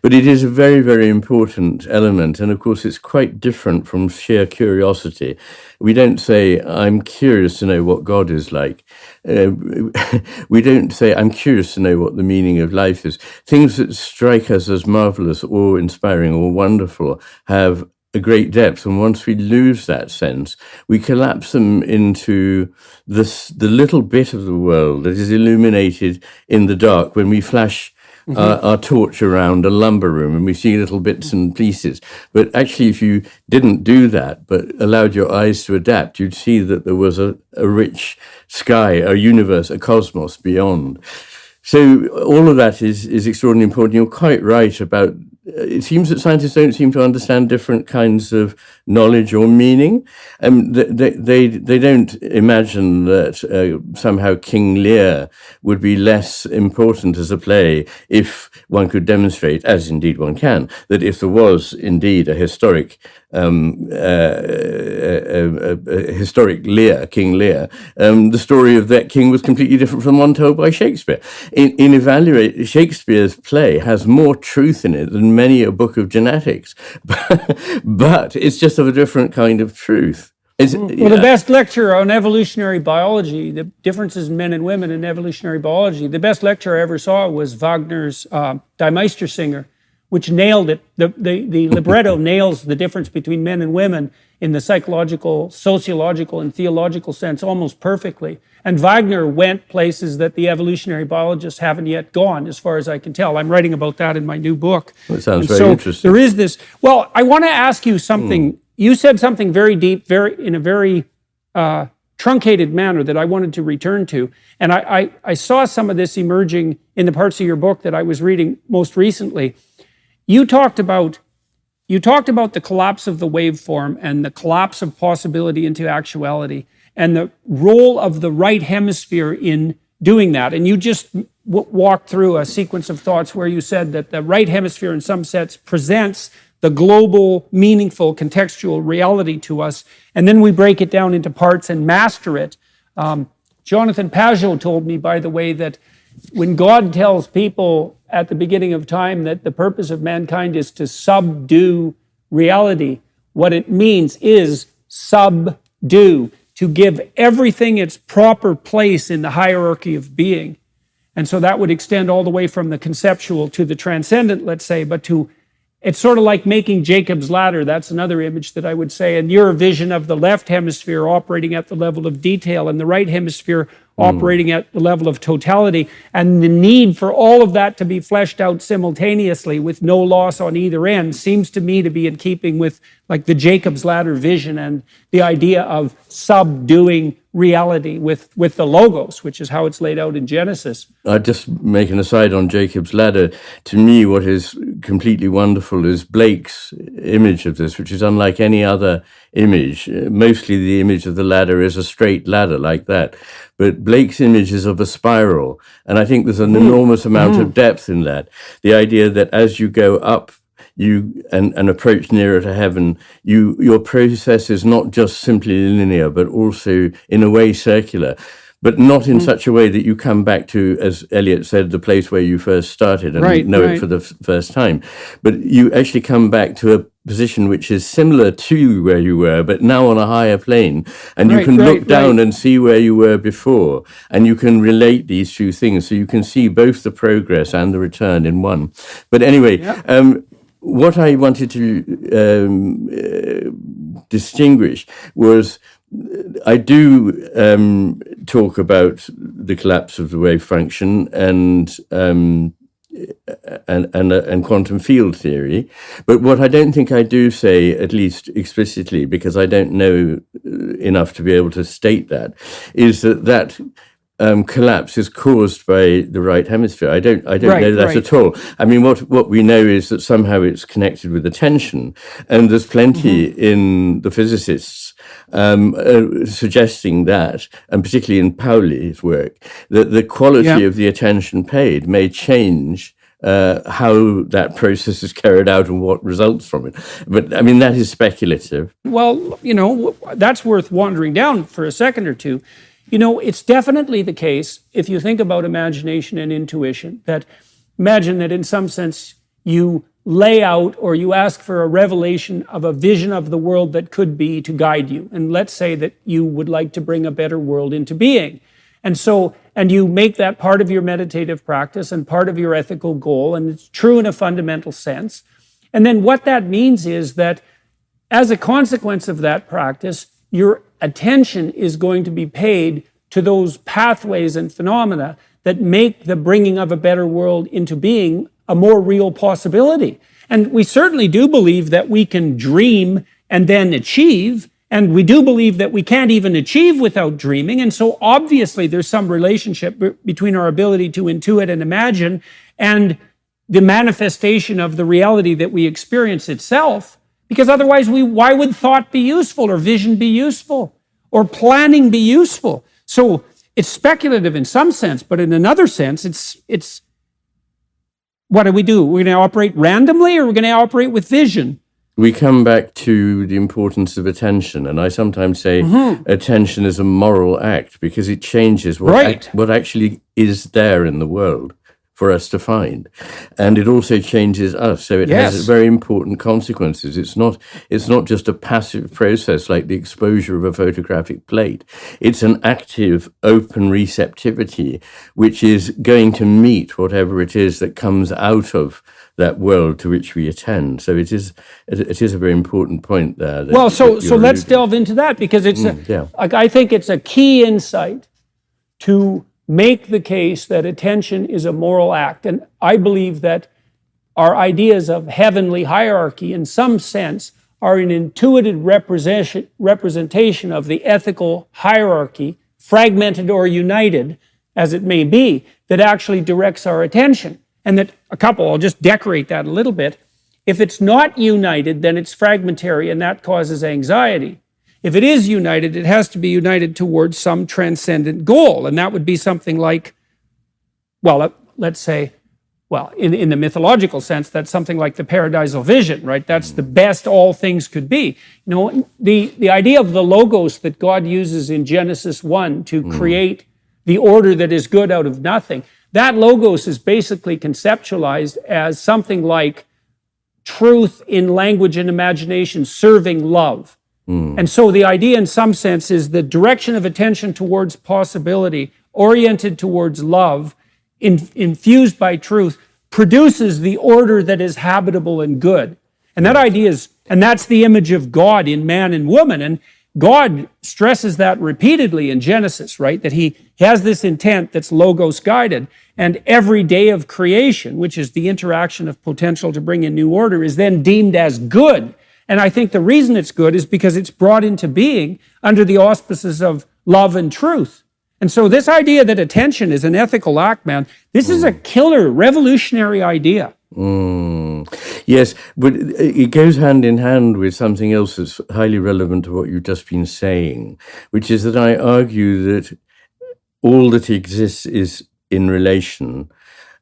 But it is a very, very important element, and of course it's quite different from sheer curiosity. We don't say, I'm curious to know what God is like. We don't say, I'm curious to know what the meaning of life is. Things that strike us as marvelous or inspiring or wonderful have a great depth, and once we lose that sense, we collapse them into the little bit of the world that is illuminated in the dark when we flash our torch around a lumber room and we see little bits and pieces. But actually, if you didn't do that, but allowed your eyes to adapt, you'd see that there was a rich sky, a universe, a cosmos beyond. So all of that is extraordinarily important. You're quite right about, it seems that scientists don't seem to understand different kinds of knowledge or meaning. They don't imagine that somehow King Lear would be less important as a play if one could demonstrate, as indeed one can, that if there was indeed a historic Lear, King Lear, the story of that king was completely different from one told by Shakespeare. Shakespeare's play has more truth in it than many a book of genetics, but it's just of a different kind of truth. The best lecture on evolutionary biology, the differences in men and women in evolutionary biology, the best lecture I ever saw was Wagner's Die Meistersinger, which nailed it. The libretto nails the difference between men and women in the psychological, sociological, and theological sense almost perfectly. And Wagner went places that the evolutionary biologists haven't yet gone, as far as I can tell. I'm writing about that in my new book. That sounds very interesting. There is this. Well, I want to ask you something. You said something very deep, in a very truncated manner that I wanted to return to. And I saw some of this emerging in the parts of your book that I was reading most recently. You talked about the collapse of the waveform and the collapse of possibility into actuality and the role of the right hemisphere in doing that. And you just walked through a sequence of thoughts where you said that the right hemisphere in some sense presents the global, meaningful, contextual reality to us, and then we break it down into parts and master it. Jonathan Pajot told me, by the way, that when God tells people at the beginning of time that the purpose of mankind is to subdue reality, what it means is subdue, to give everything its proper place in the hierarchy of being. And so that would extend all the way from the conceptual to the transcendent, let's say, but to it's sort of like making Jacob's ladder. That's another image that I would say. And your vision of the left hemisphere operating at the level of detail and the right hemisphere operating at the level of totality, and the need for all of that to be fleshed out simultaneously with no loss on either end seems to me to be in keeping with like the Jacob's ladder vision and the idea of subduing reality with the logos, which is how it's laid out in Genesis. I'd just make an aside on Jacob's ladder. To me, what is completely wonderful is Blake's image of this, which is unlike any other image. Mostly the image of the ladder is a straight ladder like that. But Blake's image is of a spiral. And I think there's an enormous amount of depth in that. The idea that as you go up, and approach nearer to heaven, your process is not just simply linear, but also in a way circular, but not in such a way that you come back to, as Eliot said, the place where you first started and know it for the first time. But you actually come back to a position which is similar to where you were, but now on a higher plane. And you can look down and see where you were before, and you can relate these two things. So you can see both the progress and the return in one. But anyway, what I wanted to distinguish was I do talk about the collapse of the wave function and quantum field theory, but what I don't think I do say, at least explicitly, because I don't know enough to be able to state that, is that collapse is caused by the right hemisphere. I don't know that at all. I mean, what we know is that somehow it's connected with attention, and there's plenty in the physicists suggesting that, and particularly in Pauli's work, that the quality of the attention paid may change how that process is carried out and what results from it. But I mean, that is speculative. Well, that's worth wandering down for a second or two. It's definitely the case, if you think about imagination and intuition, that imagine that in some sense you lay out or you ask for a revelation of a vision of the world that could be to guide you. And let's say that you would like to bring a better world into being. And you make that part of your meditative practice and part of your ethical goal, and it's true in a fundamental sense. And then what that means is that as a consequence of that practice, your attention is going to be paid to those pathways and phenomena that make the bringing of a better world into being a more real possibility. And we certainly do believe that we can dream and then achieve, and we do believe that we can't even achieve without dreaming. And so obviously there's some relationship between our ability to intuit and imagine and the manifestation of the reality that we experience itself. Because otherwise, why would thought be useful, or vision be useful, or planning be useful? So it's speculative in some sense, but in another sense, it's what do? We're going to operate randomly, or we're going to operate with vision? We come back to the importance of attention, and I sometimes say attention is a moral act because it changes what actually is there in the world for us to find, and it also changes us. So it has very important consequences. It's not just a passive process like the exposure of a photographic plate. It's an active, open receptivity which is going to meet whatever it is that comes out of that world to which we attend. So it is a very important point there. So let's delve into that, because I think it's a key insight to make the case that attention is a moral act. And I believe that our ideas of heavenly hierarchy, in some sense, are an intuitive representation of the ethical hierarchy, fragmented or united, as it may be, that actually directs our attention. And that I'll just decorate that a little bit. If it's not united, then it's fragmentary, and that causes anxiety. If it is united, it has to be united towards some transcendent goal. And that would be something like, let's say, in the mythological sense, that's something like the paradisal vision, right? That's the best all things could be. The idea of the logos that God uses in Genesis 1 to create the order that is good out of nothing, that logos is basically conceptualized as something like truth in language and imagination serving love. And so the idea in some sense is the direction of attention towards possibility, oriented towards love, infused by truth, produces the order that is habitable and good. And that idea is, and that's the image of God in man and woman. And God stresses that repeatedly in Genesis, right? That he has this intent that's logos guided. And every day of creation, which is the interaction of potential to bring in new order, is then deemed as good. And I think the reason it's good is because it's brought into being under the auspices of love and truth. And so this idea that attention is an ethical act, man, this is a killer, revolutionary idea. Yes, but it goes hand in hand with something else that's highly relevant to what you've just been saying, which is that I argue that all that exists is in relation.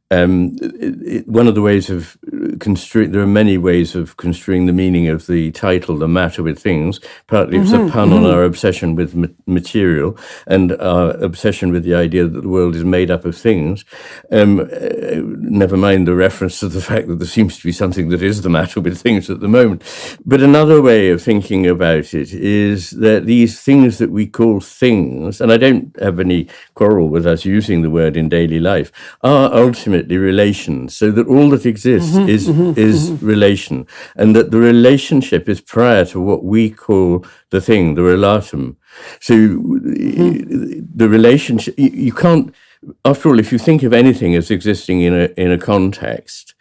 One of the ways of construing, there are many ways of construing the meaning of the title, The Matter with Things. Partly it's a pun on our obsession with material and our obsession with the idea that the world is made up of things. Never mind the reference to the fact that there seems to be something that is the matter with things at the moment. But another way of thinking about it is that these things that we call things, and I don't have any quarrel with us using the word in daily life, are ultimately relations, so that all that exists is relation, and that the relationship is prior to what we call the thing, the relatum. So the relationship, you can't, after all, if you think of anything as existing in a context,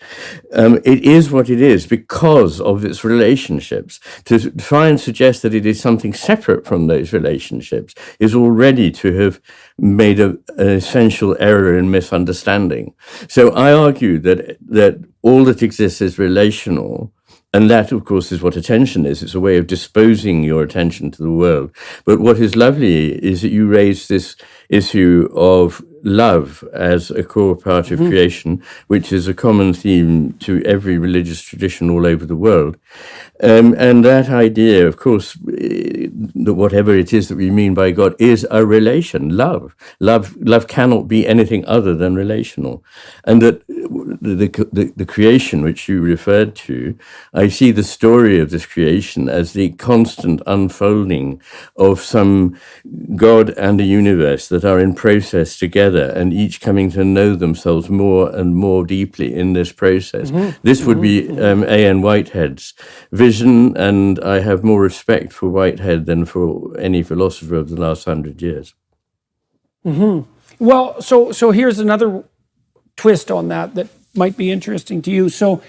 it is what it is because of its relationships. To try and suggest that it is something separate from those relationships is already to have made an essential error in misunderstanding. So I argue that all that exists is relational. And that, of course, is what attention is. It's a way of disposing your attention to the world. But what is lovely is that you raise this issue of love as a core part of creation, which is a common theme to every religious tradition all over the world. And that idea, of course, that whatever it is that we mean by God is a relation, love. Love cannot be anything other than relational. And that the creation which you referred to, I see the story of this creation as the constant unfolding of some God and a universe that are in process together, and each coming to know themselves more and more deeply in this process. This would be A.N. Whitehead's vision, and I have more respect for Whitehead than for any philosopher of the last 100 years. Well, so here's another twist on that might be interesting to you. So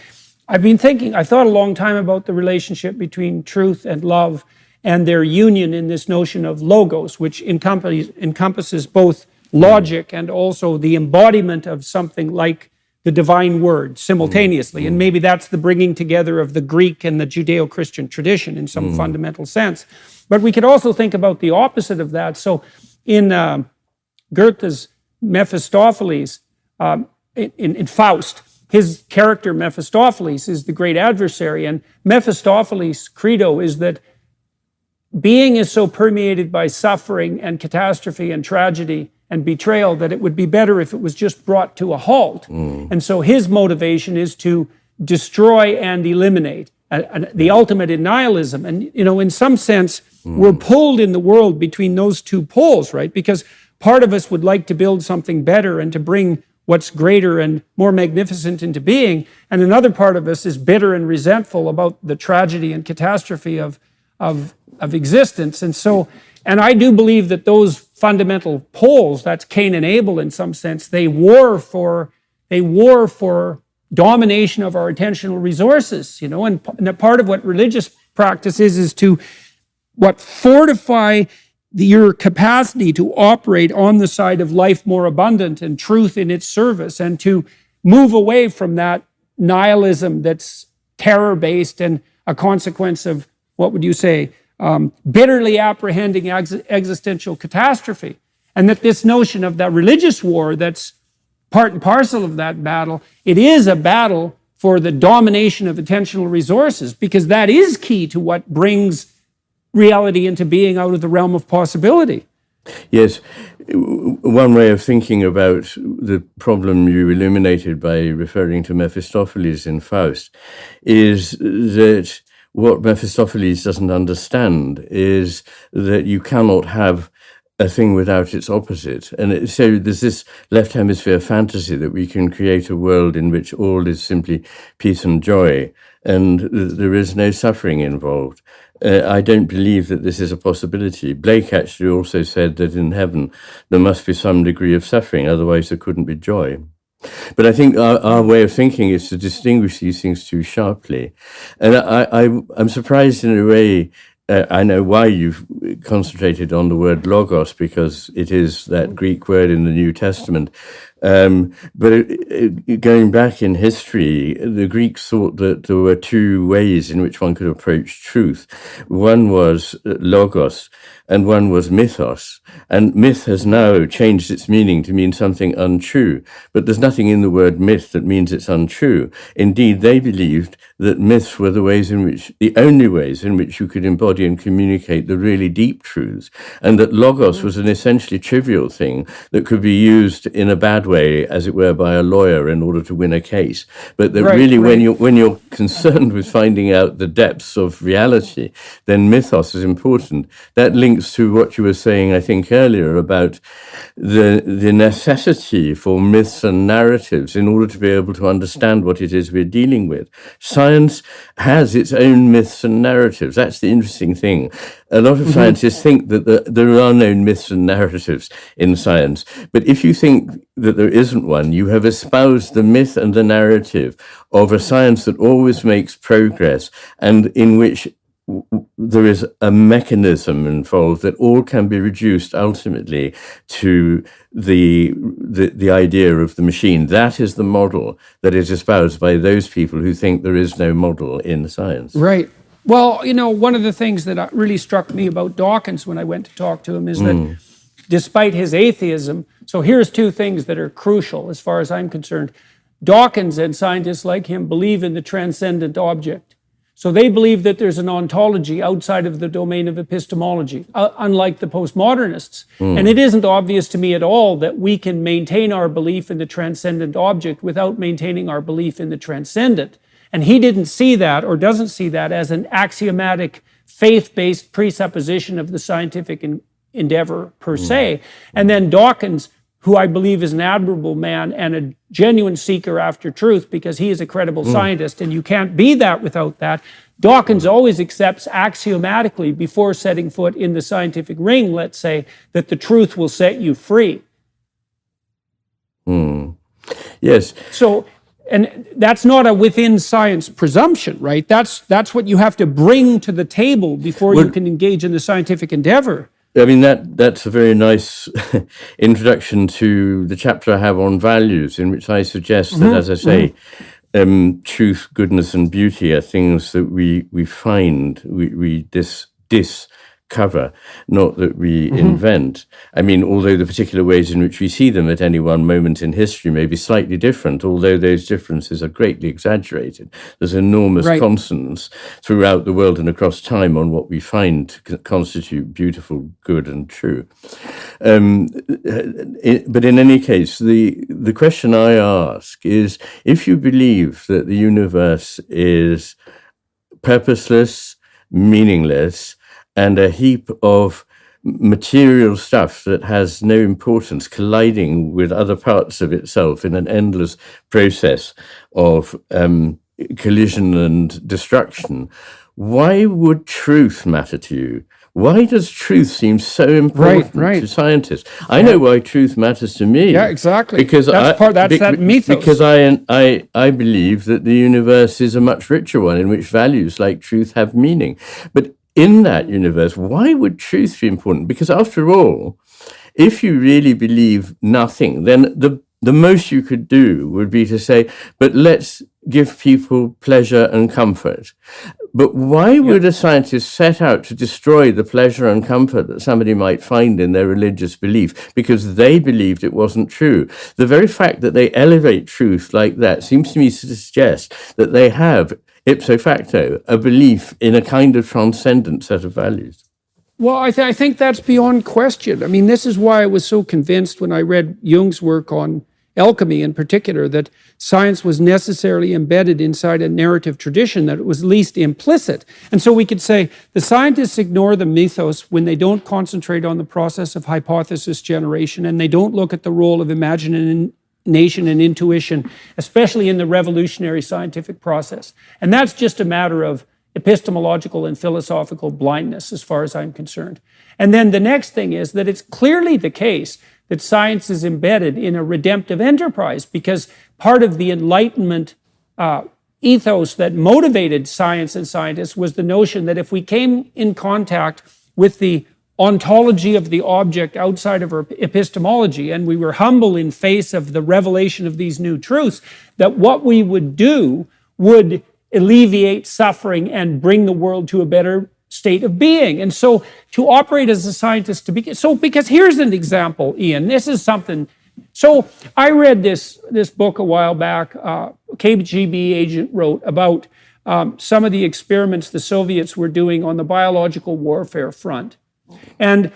I thought a long time about the relationship between truth and love and their union in this notion of logos, which encompasses both logic and also the embodiment of something like the divine word simultaneously. And maybe that's the bringing together of the Greek and the Judeo-Christian tradition in some fundamental sense. But we could also think about the opposite of that. So in Goethe's Mephistopheles, in Faust, his character Mephistopheles is the great adversary, and Mephistopheles' credo is that being is so permeated by suffering and catastrophe and tragedy and betrayal that it would be better if it was just brought to a halt. And so his motivation is to destroy and eliminate, the ultimate in nihilism. And, in some sense, we're pulled in the world between those two poles, right? Because part of us would like to build something better and to bring what's greater and more magnificent into being, and another part of us is bitter and resentful about the tragedy and catastrophe of existence. And I do believe that those fundamental poles, that's Cain and Abel in some sense, they war for domination of our attentional resources, and a part of what religious practice is to fortify your capacity to operate on the side of life more abundant and truth in its service, and to move away from that nihilism that's terror-based and a consequence of, what would you say, bitterly apprehending existential catastrophe. And that this notion of that religious war that's part and parcel of that battle, it is a battle for the domination of attentional resources, because that is key to what brings reality into being out of the realm of possibility. Yes, one way of thinking about the problem you illuminated by referring to Mephistopheles in Faust is that what Mephistopheles doesn't understand is that you cannot have a thing without its opposite. And so there's this left hemisphere fantasy that we can create a world in which all is simply peace and joy, and there is no suffering involved. I don't believe that this is a possibility. Blake actually also said that in heaven there must be some degree of suffering, otherwise there couldn't be joy. But I think our way of thinking is to distinguish these things too sharply. And I'm surprised in a way. I know why you've concentrated on the word logos, because it is that Greek word in the New Testament. But going back in history, the Greeks thought that there were two ways in which one could approach truth. One was logos, and one was mythos. And myth has now changed its meaning to mean something untrue. But there's nothing in the word myth that means it's untrue. Indeed, they believed that myths were the only ways in which you could embody and communicate the really deep truths, and that logos was an essentially trivial thing that could be used in a bad way, as it were, by a lawyer in order to win a case. But that when you're concerned with finding out the depths of reality, then mythos is important. That links to what you were saying, I think, earlier about the necessity for myths and narratives in order to be able to understand what it is we're dealing with. Science has its own myths and narratives. That's the interesting thing. A lot of scientists think that there are no myths and narratives in science. But if you think that there isn't one, you have espoused the myth and the narrative of a science that always makes progress, and in which there is a mechanism involved that all can be reduced ultimately to the idea of the machine. That is the model that is espoused by those people who think there is no model in science. Right. Well, one of the things that really struck me about Dawkins when I went to talk to him is that despite his atheism, so here's two things that are crucial as far as I'm concerned. Dawkins and scientists like him believe in the transcendent object. So they believe that there's an ontology outside of the domain of epistemology, unlike the postmodernists. And it isn't obvious to me at all that we can maintain our belief in the transcendent object without maintaining our belief in the transcendent. And he didn't see that, or doesn't see that, as an axiomatic, faith-based presupposition of the scientific endeavor per se. And then Dawkins, who I believe is an admirable man and a genuine seeker after truth, because he is a credible scientist, and you can't be that without that. Dawkins always accepts axiomatically, before setting foot in the scientific ring, let's say, that the truth will set you free. Yes. So, and that's not a within science presumption, right? That's what you have to bring to the table before you can engage in the scientific endeavor. I mean, that's a very nice introduction to the chapter I have on values, in which I suggest that, as I say, truth, goodness, and beauty are things that we find, we discover, not that we invent. I mean, although the particular ways in which we see them at any one moment in history may be slightly different, although those differences are greatly exaggerated. There's enormous consonance throughout the world and across time on what we find to constitute beautiful, good, and true. But in any case, the question I ask is, if you believe that the universe is purposeless, meaningless, and a heap of material stuff that has no importance colliding with other parts of itself in an endless process of collision and destruction, why would truth matter to you? Why does truth seem so important to scientists? I know why truth matters to me. Yeah, exactly. Because that's that mythos. Because I believe that the universe is a much richer one in which values like truth have meaning. But in that universe, why would truth be important? Because after all, if you really believe nothing, then the most you could do would be to say, but let's give people pleasure and comfort. But why would a scientist set out to destroy the pleasure and comfort that somebody might find in their religious belief because they believed it wasn't true? The very fact that they elevate truth like that seems to me to suggest that they have, ipso facto, a belief in a kind of transcendent set of values. Well, I think that's beyond question. I mean, this is why I was so convinced when I read Jung's work on alchemy in particular, that science was necessarily embedded inside a narrative tradition, that it was at least implicit. And so we could say the scientists ignore the mythos when they don't concentrate on the process of hypothesis generation, and they don't look at the role of imagination and intuition, especially in the revolutionary scientific process. And that's just a matter of epistemological and philosophical blindness, as far as I'm concerned. And then the next thing is that it's clearly the case that science is embedded in a redemptive enterprise, because part of the Enlightenment ethos that motivated science and scientists was the notion that if we came in contact with the ontology of the object outside of our epistemology, and we were humble in face of the revelation of these new truths, that what we would do would alleviate suffering and bring the world to a better state of being. And so to operate as a scientist, because here's an example, Iain, this is something. So I read this book a while back, KGB agent wrote about some of the experiments the Soviets were doing on the biological warfare front. And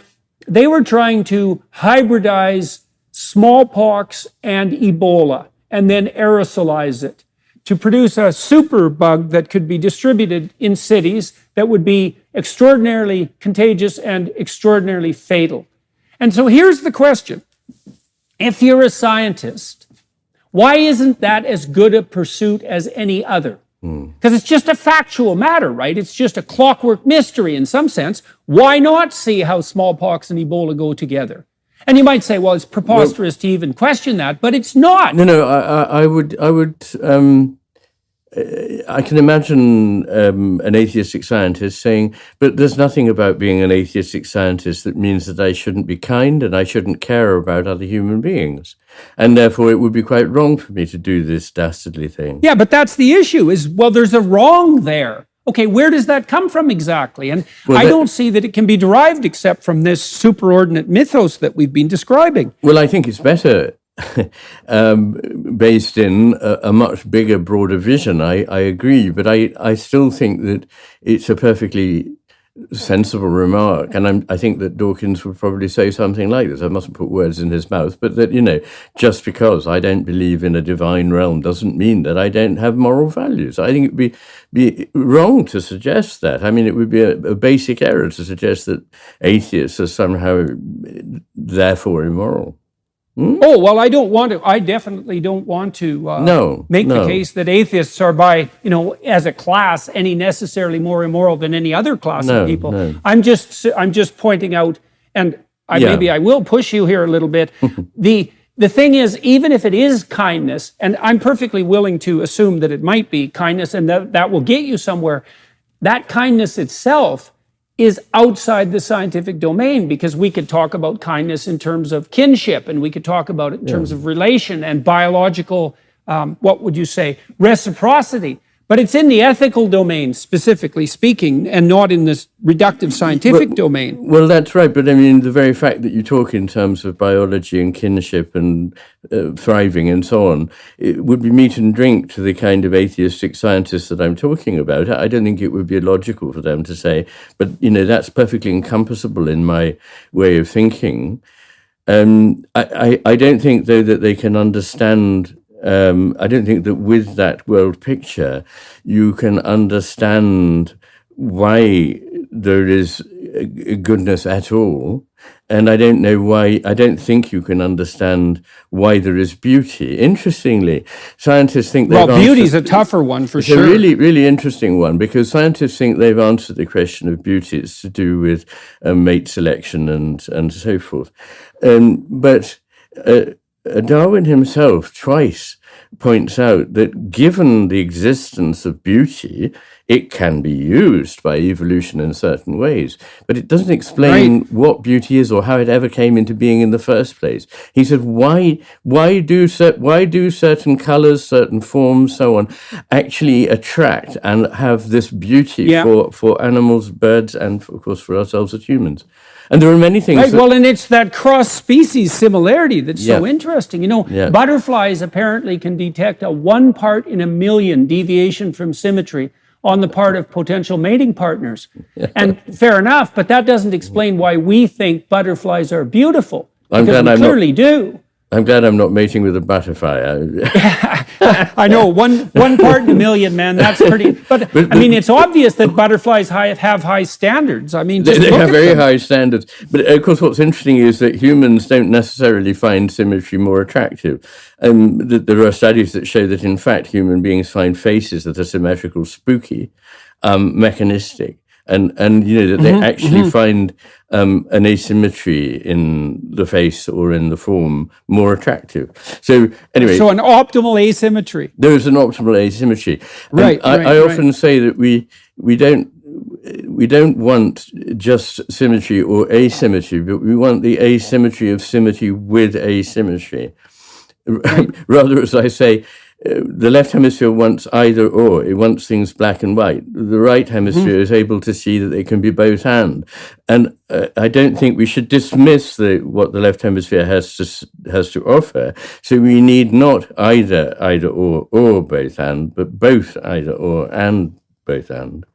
they were trying to hybridize smallpox and Ebola and then aerosolize it to produce a super bug that could be distributed in cities that would be extraordinarily contagious and extraordinarily fatal. And so here's the question. If you're a scientist, why isn't that as good a pursuit as any other? Because it's just a factual matter, right? It's just a clockwork mystery in some sense. Why not see how smallpox and Ebola go together? And you might say, well, it's preposterous to even question that, but it's not. No, I can imagine an atheistic scientist saying, but there's nothing about being an atheistic scientist that means that I shouldn't be kind and I shouldn't care about other human beings. And therefore, it would be quite wrong for me to do this dastardly thing. Yeah, but that's the issue is, well, there's a wrong there. Okay, where does that come from exactly? And I don't see that it can be derived except from this superordinate mythos that we've been describing. Well, I think it's better based in a much bigger, broader vision. I agree, but I still think that it's a perfectly sensible remark, and I think that Dawkins would probably say something like this. I mustn't put words in his mouth, but that, just because I don't believe in a divine realm doesn't mean that I don't have moral values. I think it would be wrong to suggest that. I mean, it would be a basic error to suggest that atheists are somehow therefore immoral. Oh, well, I definitely don't want to make the case that atheists are as a class, any necessarily more immoral than any other class of people. No. I'm just pointing out, and maybe I will push you here a little bit. The thing is, even if it is kindness, and I'm perfectly willing to assume that it might be kindness and that will get you somewhere, that kindness itself is outside the scientific domain, because we could talk about kindness in terms of kinship, and we could talk about it in terms of relation and biological, reciprocity. But it's in the ethical domain, specifically speaking, and not in this reductive scientific domain. Well, that's right. But I mean, the very fact that you talk in terms of biology and kinship and thriving and so on, it would be meat and drink to the kind of atheistic scientists that I'm talking about. I don't think it would be illogical for them to say, but, that's perfectly encompassable in my way of thinking. I don't think, though, that they can understand. I don't think that with that world picture, you can understand why there is goodness at all. And I don't think you can understand why there is beauty. Interestingly, scientists think beauty's a tougher one for sure. It's a really, really interesting one, because scientists think they've answered the question of beauty. It's to do with mate selection and so forth. But Darwin himself twice points out that given the existence of beauty, it can be used by evolution in certain ways, but it doesn't explain what beauty is or how it ever came into being in the first place. He said, why do certain colors, certain forms, so on, actually attract and have this beauty for animals, birds, and of course for ourselves as humans? And there are many things. Well, and it's that cross-species similarity that's so interesting. Butterflies apparently can detect a 1 part in a million deviation from symmetry on the part of potential mating partners. And fair enough, but that doesn't explain why we think butterflies are beautiful, because we clearly do. I'm glad I'm not mating with a butterfly. I know, one part in a million, man. That's pretty. But I mean, it's obvious that butterflies have high standards. I mean, just They look have at very them. high standards. But of course, what's interesting is that humans don't necessarily find symmetry more attractive. There are studies that show that, in fact, human beings find faces that are symmetrical spooky, mechanistic. And you know that they actually find an asymmetry in the face or in the form more attractive. So anyway, So an optimal asymmetry. there is an optimal asymmetry. Right, And I often say that we don't want just symmetry or asymmetry, but we want the asymmetry of symmetry with asymmetry. Right. Rather, as I say, the left hemisphere wants either or. It wants things black and white. The right hemisphere is able to see that they can be both and. And I don't think we should dismiss what the left hemisphere has to offer. So we need not either or both and, but both either or and both and.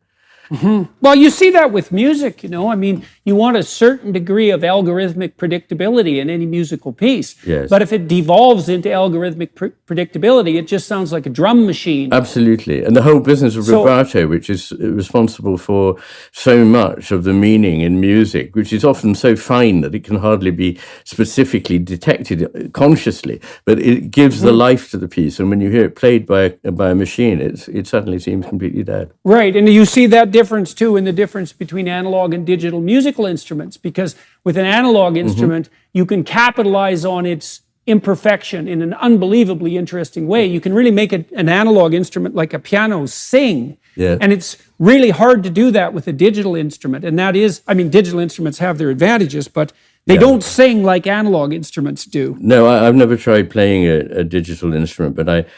Well, you see that with music, you know. I mean, you want a certain degree of algorithmic predictability in any musical piece. Yes. But if it devolves into algorithmic predictability, it just sounds like a drum machine. Absolutely. And the whole business of So- vibrato, which is responsible for so much of the meaning in music, which is often so fine that it can hardly be specifically detected consciously, but it gives the life to the piece. And when you hear it played by a machine, it suddenly seems completely dead. Right, and you see that difference too in the difference between analog and digital musical instruments, because with an analog instrument, you can capitalize on its imperfection in an unbelievably interesting way. You can really make an analog instrument like a piano sing. Yeah. And it's really hard to do that with a digital instrument. And that is, I mean, digital instruments have their advantages, but they don't sing like analog instruments do. No, I've never tried playing a digital instrument, but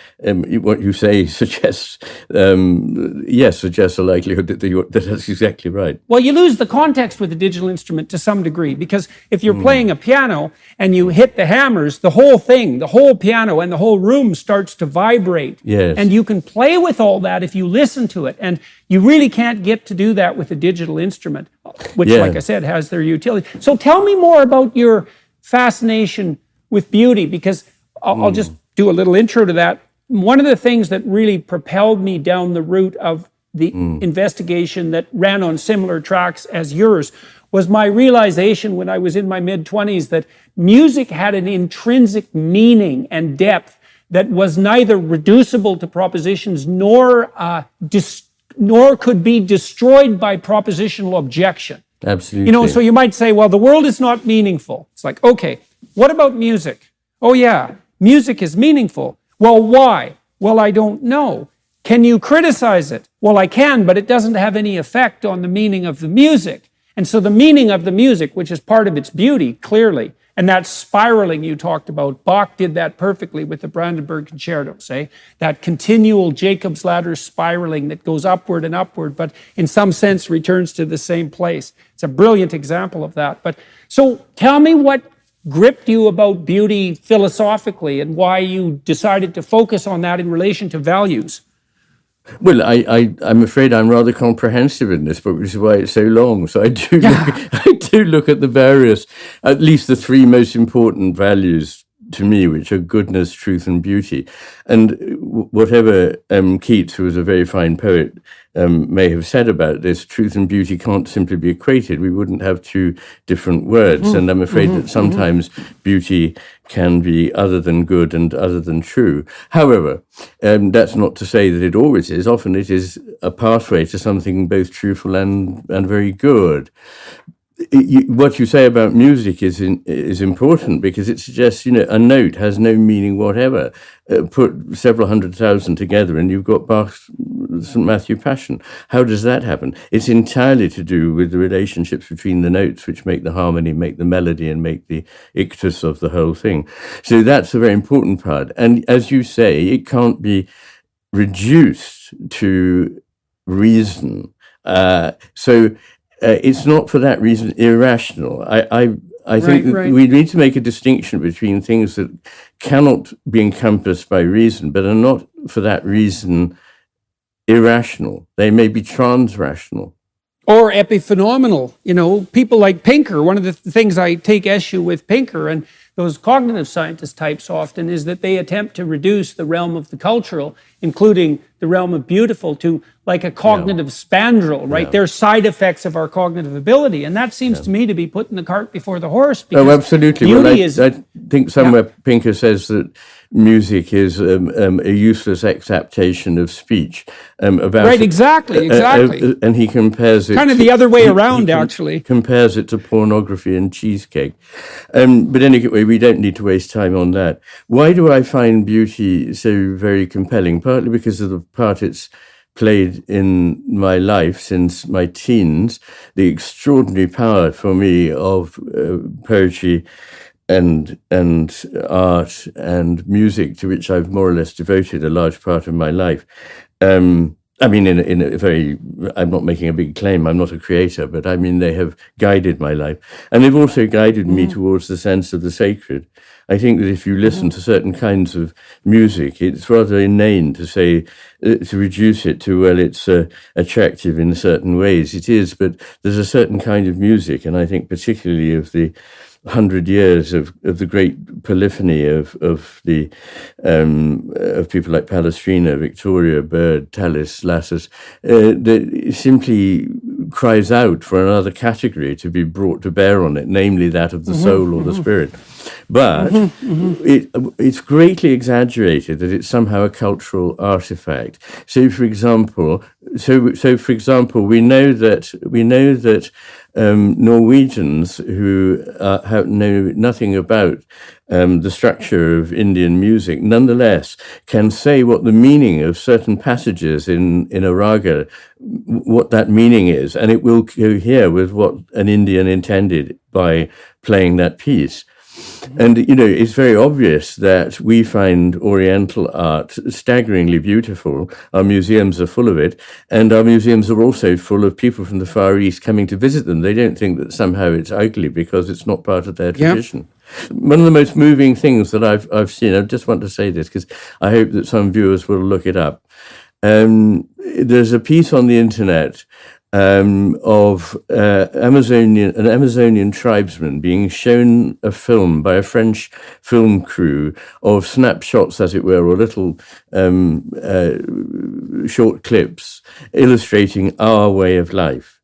what you say suggests a likelihood that that's exactly right. Well, you lose the context with a digital instrument to some degree, because if you're playing a piano and you hit the hammers, the whole thing, the whole piano and the whole room starts to vibrate. Yes. And you can play with all that if you listen to it. And you really can't get to do that with a digital instrument, which, like I said, has their utility. So tell me more about your fascination with beauty, because I'll just do a little intro to that. One of the things that really propelled me down the route of the investigation that ran on similar tracks as yours was my realization when I was in my mid-20s that music had an intrinsic meaning and depth that was neither reducible to propositions nor could be destroyed by propositional objection. Absolutely. You know, so you might say, well, the world is not meaningful. It's like, okay, what about music? Oh yeah, music is meaningful. Well, why? Well, I don't know. Can you criticize it? Well, I can, but it doesn't have any effect on the meaning of the music. And so the meaning of the music, which is part of its beauty, clearly, and that spiraling you talked about, Bach did that perfectly with the Brandenburg concertos, eh? That continual Jacob's ladder spiraling that goes upward and upward, but in some sense returns to the same place. It's a brilliant example of that. But so tell me what gripped you about beauty philosophically and why you decided to focus on that in relation to values. Well, I'm afraid I'm rather comprehensive in this book, which is why it's so long. So I do look at the various, at least the three most important values to me, which are goodness, truth, and beauty. And whatever Keats, who was a very fine poet, may have said about this, truth and beauty can't simply be equated. We wouldn't have two different words. And I'm afraid that sometimes beauty can be other than good and other than true. However, that's not to say that it always is. Often it is a pathway to something both truthful and very good. What you say about music is important, because it suggests, you know, a note has no meaning whatever. Put several 100,000 together and you've got Bach's St. Matthew Passion. How does that happen? It's entirely to do with the relationships between the notes, which make the harmony, make the melody, and make the ictus of the whole thing. So that's a very important part. And as you say, it can't be reduced to reason. It's not for that reason irrational. I think that we need to make a distinction between things that cannot be encompassed by reason, but are not for that reason irrational. They may be transrational. Or epiphenomenal. You know, people like Pinker, one of the things I take issue with Pinker, and those cognitive scientist types often is that they attempt to reduce the realm of the cultural, including the realm of beautiful, to like a cognitive spandrel, right? Yeah. They're side effects of our cognitive ability. And that seems to me to be putting the cart before the horse. Because Oh, absolutely. beauty I think somewhere Pinker says that music is a useless exaptation of speech. Right, exactly. And he compares it kind of the other way around, actually. Compares it to pornography and cheesecake. But anyway, we don't need to waste time on that. Why do I find beauty so very compelling? Partly because of the part it's played in my life since my teens, the extraordinary power for me of poetry and art and music, to which I've more or less devoted a large part of my life. I mean, in a very, I'm not making a big claim, I'm not a creator, but I mean, they have guided my life. And they've also guided me towards the sense of the sacred. I think that if you listen to certain kinds of music, it's rather inane to say, to reduce it to, well, it's attractive in certain ways. It is, but there's a certain kind of music, and I think particularly of the 100 years of the great polyphony of people like Palestrina, Victoria, Bird, Tallis, Lassus, that simply cries out for another category to be brought to bear on it, namely that of the soul or the spirit. But it's greatly exaggerated that it's somehow a cultural artifact. So, for example, we know that Norwegians who know nothing about the structure of Indian music, nonetheless, can say what the meaning of certain passages in a raga, what that meaning is, and it will cohere with what an Indian intended by playing that piece. And, it's very obvious that we find Oriental art staggeringly beautiful. Our museums are full of it. And our museums are also full of people from the Far East coming to visit them. They don't think that somehow it's ugly because it's not part of their tradition. One of the most moving things that I've seen, I just want to say this because I hope that some viewers will look it up. There's a piece on the internet of an Amazonian tribesman being shown a film by a French film crew of snapshots, as it were, or little short clips illustrating our way of life.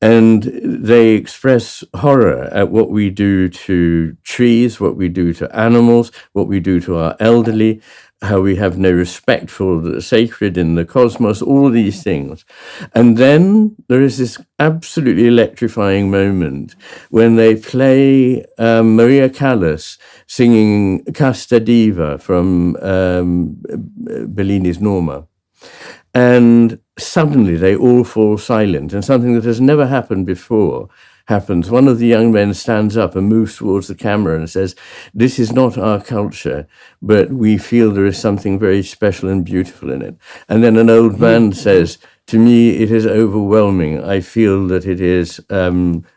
And they express horror at what we do to trees, what we do to animals, what we do to our elderly, how we have no respect for the sacred in the cosmos, all these things. And then there is this absolutely electrifying moment when they play Maria Callas singing Casta Diva from Bellini's Norma. And suddenly they all fall silent, and something that has never happened before happens. One of the young men stands up and moves towards the camera and says, "This is not our culture, but we feel there is something very special and beautiful in it." And then an old man says, "To me, it is overwhelming. I feel that it is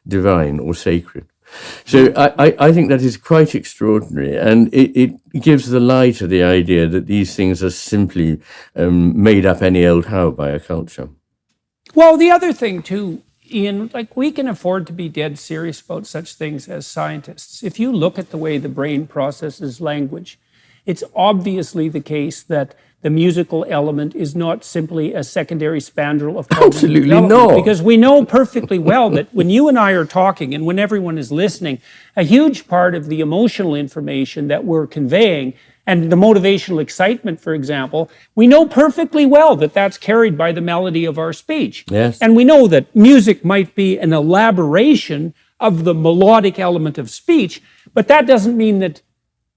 divine or sacred." So I think that is quite extraordinary, and it gives the lie to the idea that these things are simply made up any old how by a culture. Well, the other thing too, Iain, like we can afford to be dead serious about such things as scientists. If you look at the way the brain processes language, it's obviously the case that the musical element is not simply a secondary spandrel of cognitive Absolutely development. not. Because we know perfectly well that when you and I are talking and when everyone is listening, a huge part of the emotional information that we're conveying and the motivational excitement, for example, we know perfectly well that that's carried by the melody of our speech. Yes. And we know that music might be an elaboration of the melodic element of speech, but that doesn't mean that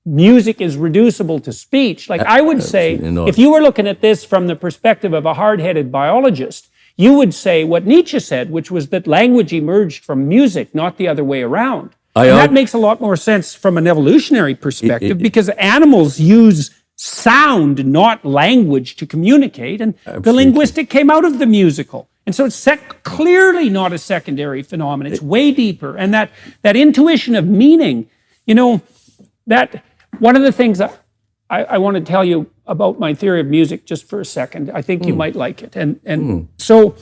music is reducible to speech. Like I would say, if you were looking at this from the perspective of a hard-headed biologist, you would say what Nietzsche said, which was that language emerged from music, not the other way around. And that makes a lot more sense from an evolutionary perspective because animals use sound, not language, to communicate, and the linguistic came out of the musical. And so it's clearly not a secondary phenomenon. It's way deeper. And that intuition of meaning, that one of the things that I want to tell you about my theory of music just for a second. I think you might like it. So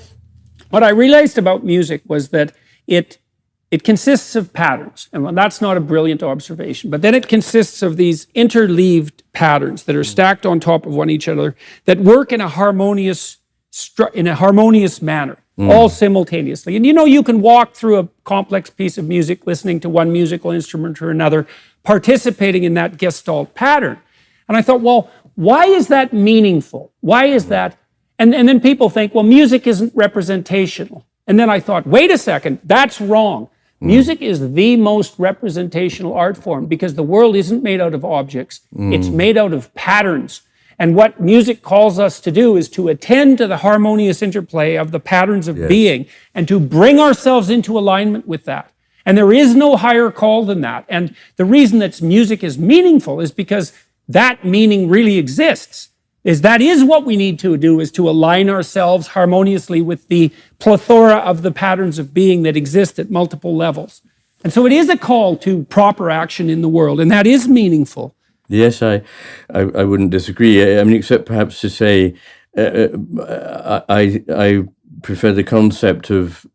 what I realized about music was that it it consists of patterns. And well, that's not a brilliant observation, but then it consists of these interleaved patterns that are stacked on top of one each other that work in a harmonious manner, all simultaneously. And you can walk through a complex piece of music, listening to one musical instrument or another, participating in that Gestalt pattern. And I thought, well, why is that meaningful? Why is that? And then people think, well, music isn't representational. And then I thought, wait a second, that's wrong. Music is the most representational art form because the world isn't made out of objects. It's made out of patterns. And what music calls us to do is to attend to the harmonious interplay of the patterns of being and to bring ourselves into alignment with that. And there is no higher call than that. And the reason that music is meaningful is because that meaning really exists. That is what we need to do, is to align ourselves harmoniously with the plethora of the patterns of being that exist at multiple levels. And so it is a call to proper action in the world, and that is meaningful. Yes, I wouldn't disagree. I mean, except perhaps to say I prefer the concept of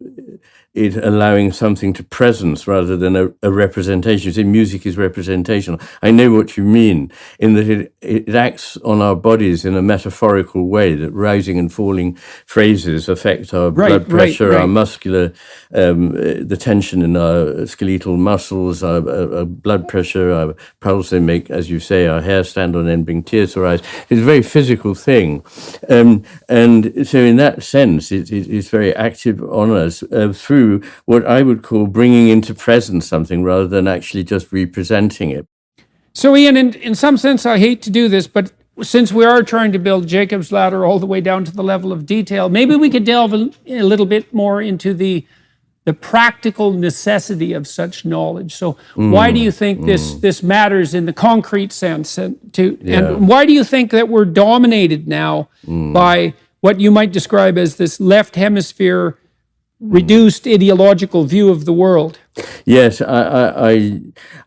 it allowing something to presence rather than a representation. You say music is representational. I know what you mean, in that it acts on our bodies in a metaphorical way, that rising and falling phrases affect our blood pressure, our muscular, the tension in our skeletal muscles, our blood pressure, our pulse. They make, as you say, our hair stand on end, bring tears to our eyes. It's a very physical thing. And so in that sense, it's very active on us through what I would call bringing into presence something rather than actually just representing it. So Iain, in some sense, I hate to do this, but since we are trying to build Jacob's ladder all the way down to the level of detail, maybe we could delve a little bit more into the practical necessity of such knowledge. So why do you think this matters in the concrete sense? And why do you think that we're dominated now by what you might describe as this left hemisphere reduced ideological view of the world? Yes, I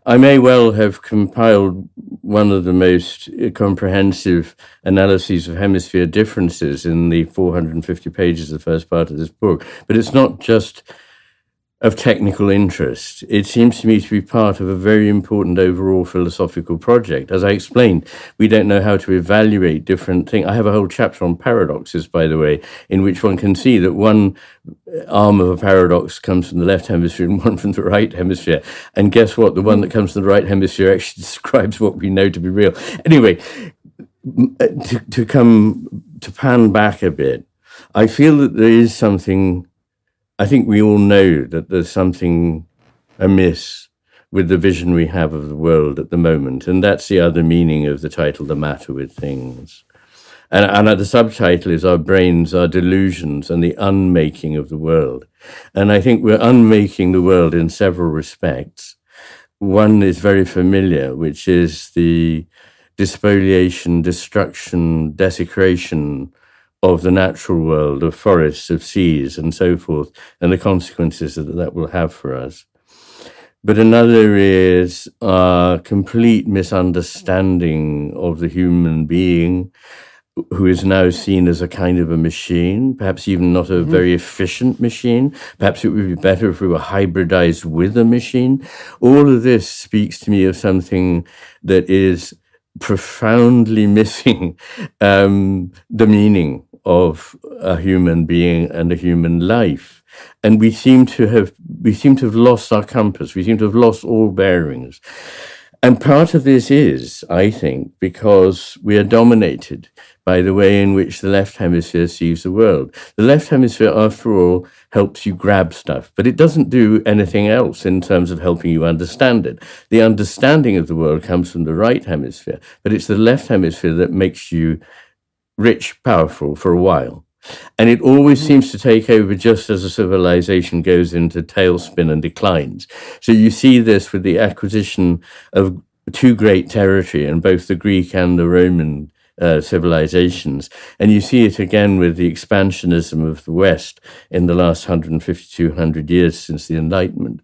may well have compiled one of the most comprehensive analyses of hemisphere differences in the 450 pages of the first part of this book, but it's not just of technical interest. It seems to me to be part of a very important overall philosophical project. As I explained, we don't know how to evaluate different things. I have a whole chapter on paradoxes, by the way, in which one can see that one arm of a paradox comes from the left hemisphere and one from the right hemisphere. And guess what? The one that comes from the right hemisphere actually describes what we know to be real. Anyway, to pan back a bit, I feel that there is something. I think we all know that there's something amiss with the vision we have of the world at the moment, and that's the other meaning of the title, The Matter with Things. And the subtitle is Our Brains, Our Delusions, and the Unmaking of the World. And I think we're unmaking the world in several respects. One is very familiar, which is the despoliation, destruction, desecration of the natural world, of forests, of seas, and so forth, and the consequences that will have for us. But another is a complete misunderstanding of the human being, who is now seen as a kind of a machine, perhaps even not a very efficient machine. Perhaps it would be better if we were hybridized with a machine. All of this speaks to me of something that is profoundly missing the meaning of a human being and a human life. And we seem to have lost our compass. We seem to have lost all bearings. And part of this is, I think, because we are dominated by the way in which the left hemisphere sees the world. The left hemisphere, after all, helps you grab stuff, but it doesn't do anything else in terms of helping you understand it. The understanding of the world comes from the right hemisphere, but it's the left hemisphere that makes you rich, powerful for a while. And it always seems to take over just as a civilization goes into tailspin and declines. So you see this with the acquisition of two great territory in both the Greek and the Roman civilizations. And you see it again with the expansionism of the West in the last 150, 200 years since the Enlightenment.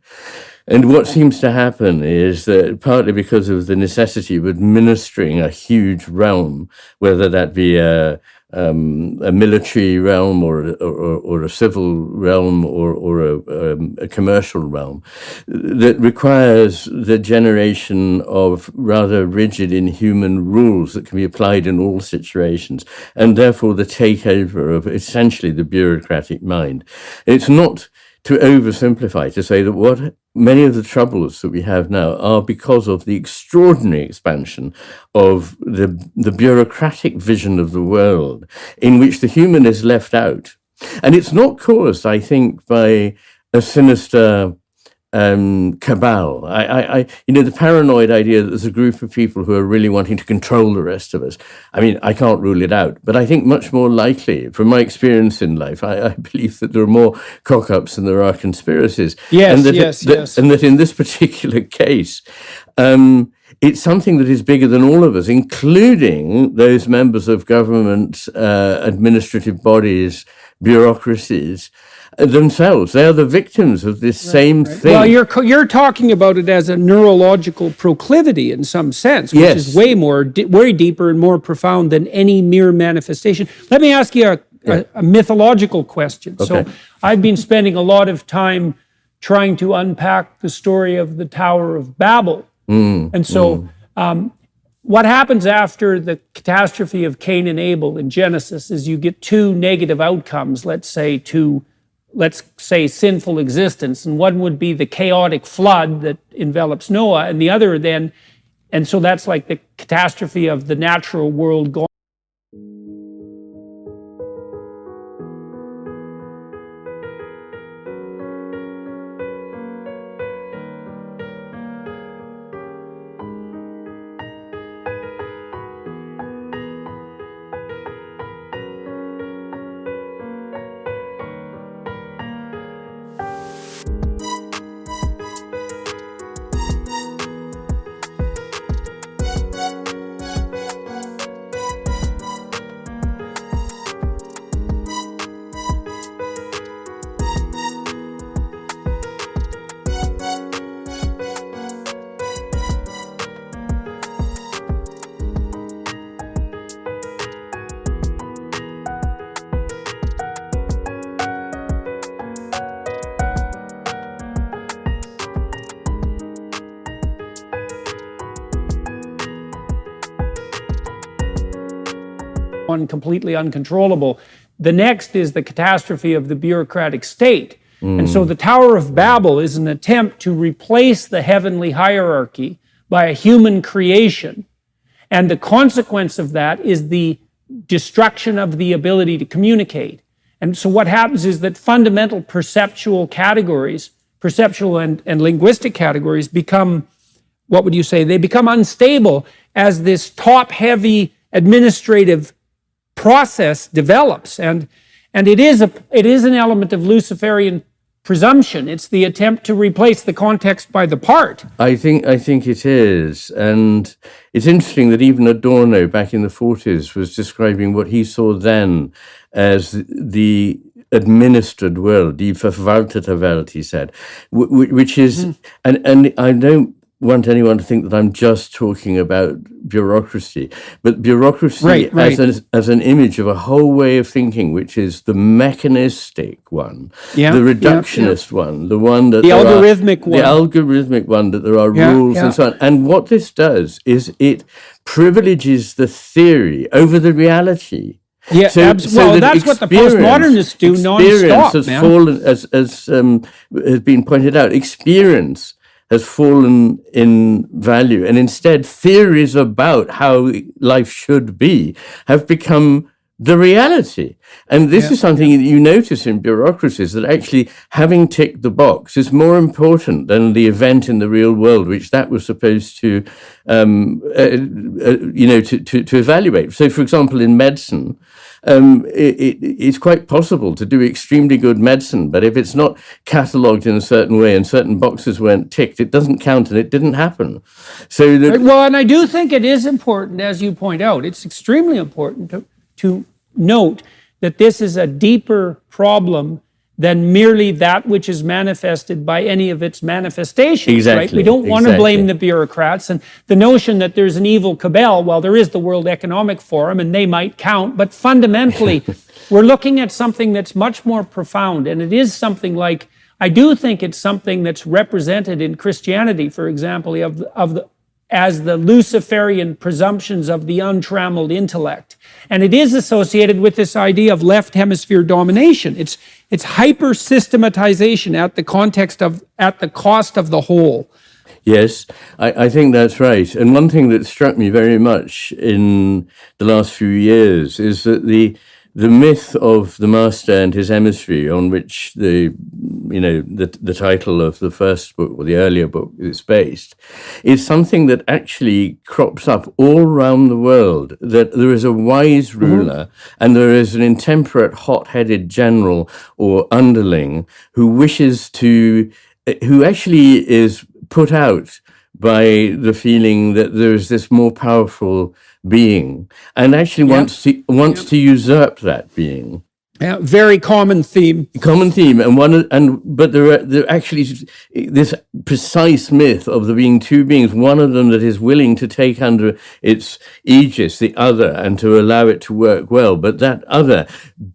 And what seems to happen is that partly because of the necessity of administering a huge realm, whether that be a a military realm or a civil realm or a commercial realm that requires the generation of rather rigid, inhuman rules that can be applied in all situations, and therefore the takeover of essentially the bureaucratic mind. It's not to oversimplify to say that what many of the troubles that we have now are because of the extraordinary expansion of the bureaucratic vision of the world, in which the human is left out. And it's not caused, I think, by a sinister cabal. The paranoid idea that there's a group of people who are really wanting to control the rest of us. I mean, I can't rule it out, but I think much more likely, from my experience in life, I believe that there are more cock-ups than there are conspiracies. Yes, and that yes. And that in this particular case, it's something that is bigger than all of us, including those members of government, administrative bodies, bureaucracies, themselves. They are the victims of this same thing. Well, you're talking about it as a neurological proclivity in some sense, which is way deeper and more profound than any mere manifestation. Let me ask you a mythological question. Okay. So I've been spending a lot of time trying to unpack the story of the Tower of Babel. And so what happens after the catastrophe of Cain and Abel in Genesis is you get two negative outcomes, let's say sinful existence, and one would be the chaotic flood that envelops Noah, and the other and so that's like the catastrophe of the natural world gone. Completely uncontrollable. The next is the catastrophe of the bureaucratic state. And so the Tower of Babel is an attempt to replace the heavenly hierarchy by a human creation. And the consequence of that is the destruction of the ability to communicate. And so what happens is that fundamental perceptual categories, perceptual and linguistic categories become, what would you say, they become unstable as this top-heavy administrative process develops, and it is an element of Luciferian presumption. It's the attempt to replace the context by the part. I think it is, and it's interesting that even Adorno back in the 40s was describing what he saw then as the administered world, die verwaltete Welt, he said, which is, and I don't want anyone to think that I'm just talking about bureaucracy, but bureaucracy as an image of a whole way of thinking, which is the mechanistic one, the reductionist one, the one that the algorithmic one that there are rules and so on. And what this does is it privileges the theory over the reality. Yeah, well, that's what the postmodernists do non-stop, has fallen, as has been pointed out, experience has fallen in value, and instead theories about how life should be have become the reality. And this is something that you notice in bureaucracies, that actually having ticked the box is more important than the event in the real world, which that was supposed to, to evaluate. So, for example, in medicine, it's quite possible to do extremely good medicine, but if it's not catalogued in a certain way and certain boxes weren't ticked, it doesn't count and it didn't happen. So, and I do think it is important, as you point out, it's extremely important to note that this is a deeper problem than merely that which is manifested by any of its manifestations. Exactly. Right? We don't want to blame the bureaucrats, and the notion that there's an evil cabal. Well, there is the World Economic Forum, and they might count, but fundamentally, we're looking at something that's much more profound, and it is something like, I do think it's something that's represented in Christianity, for example, as the Luciferian presumptions of the untrammeled intellect. And it is associated with this idea of left hemisphere domination. It's hyper-systematization at the cost of the whole. Yes, I think that's right. And one thing that struck me very much in the last few years is that the myth of the master and his emissary, on which the title of the first book or the earlier book is based, is something that actually crops up all around the world. That there is a wise ruler and there is an intemperate, hot-headed general or underling who actually is put out by the feeling that there is this more powerful being, and actually wants to usurp that being. Yeah, very common theme. But there actually this precise myth of there being two beings. One of them that is willing to take under its aegis the other and to allow it to work well, but that other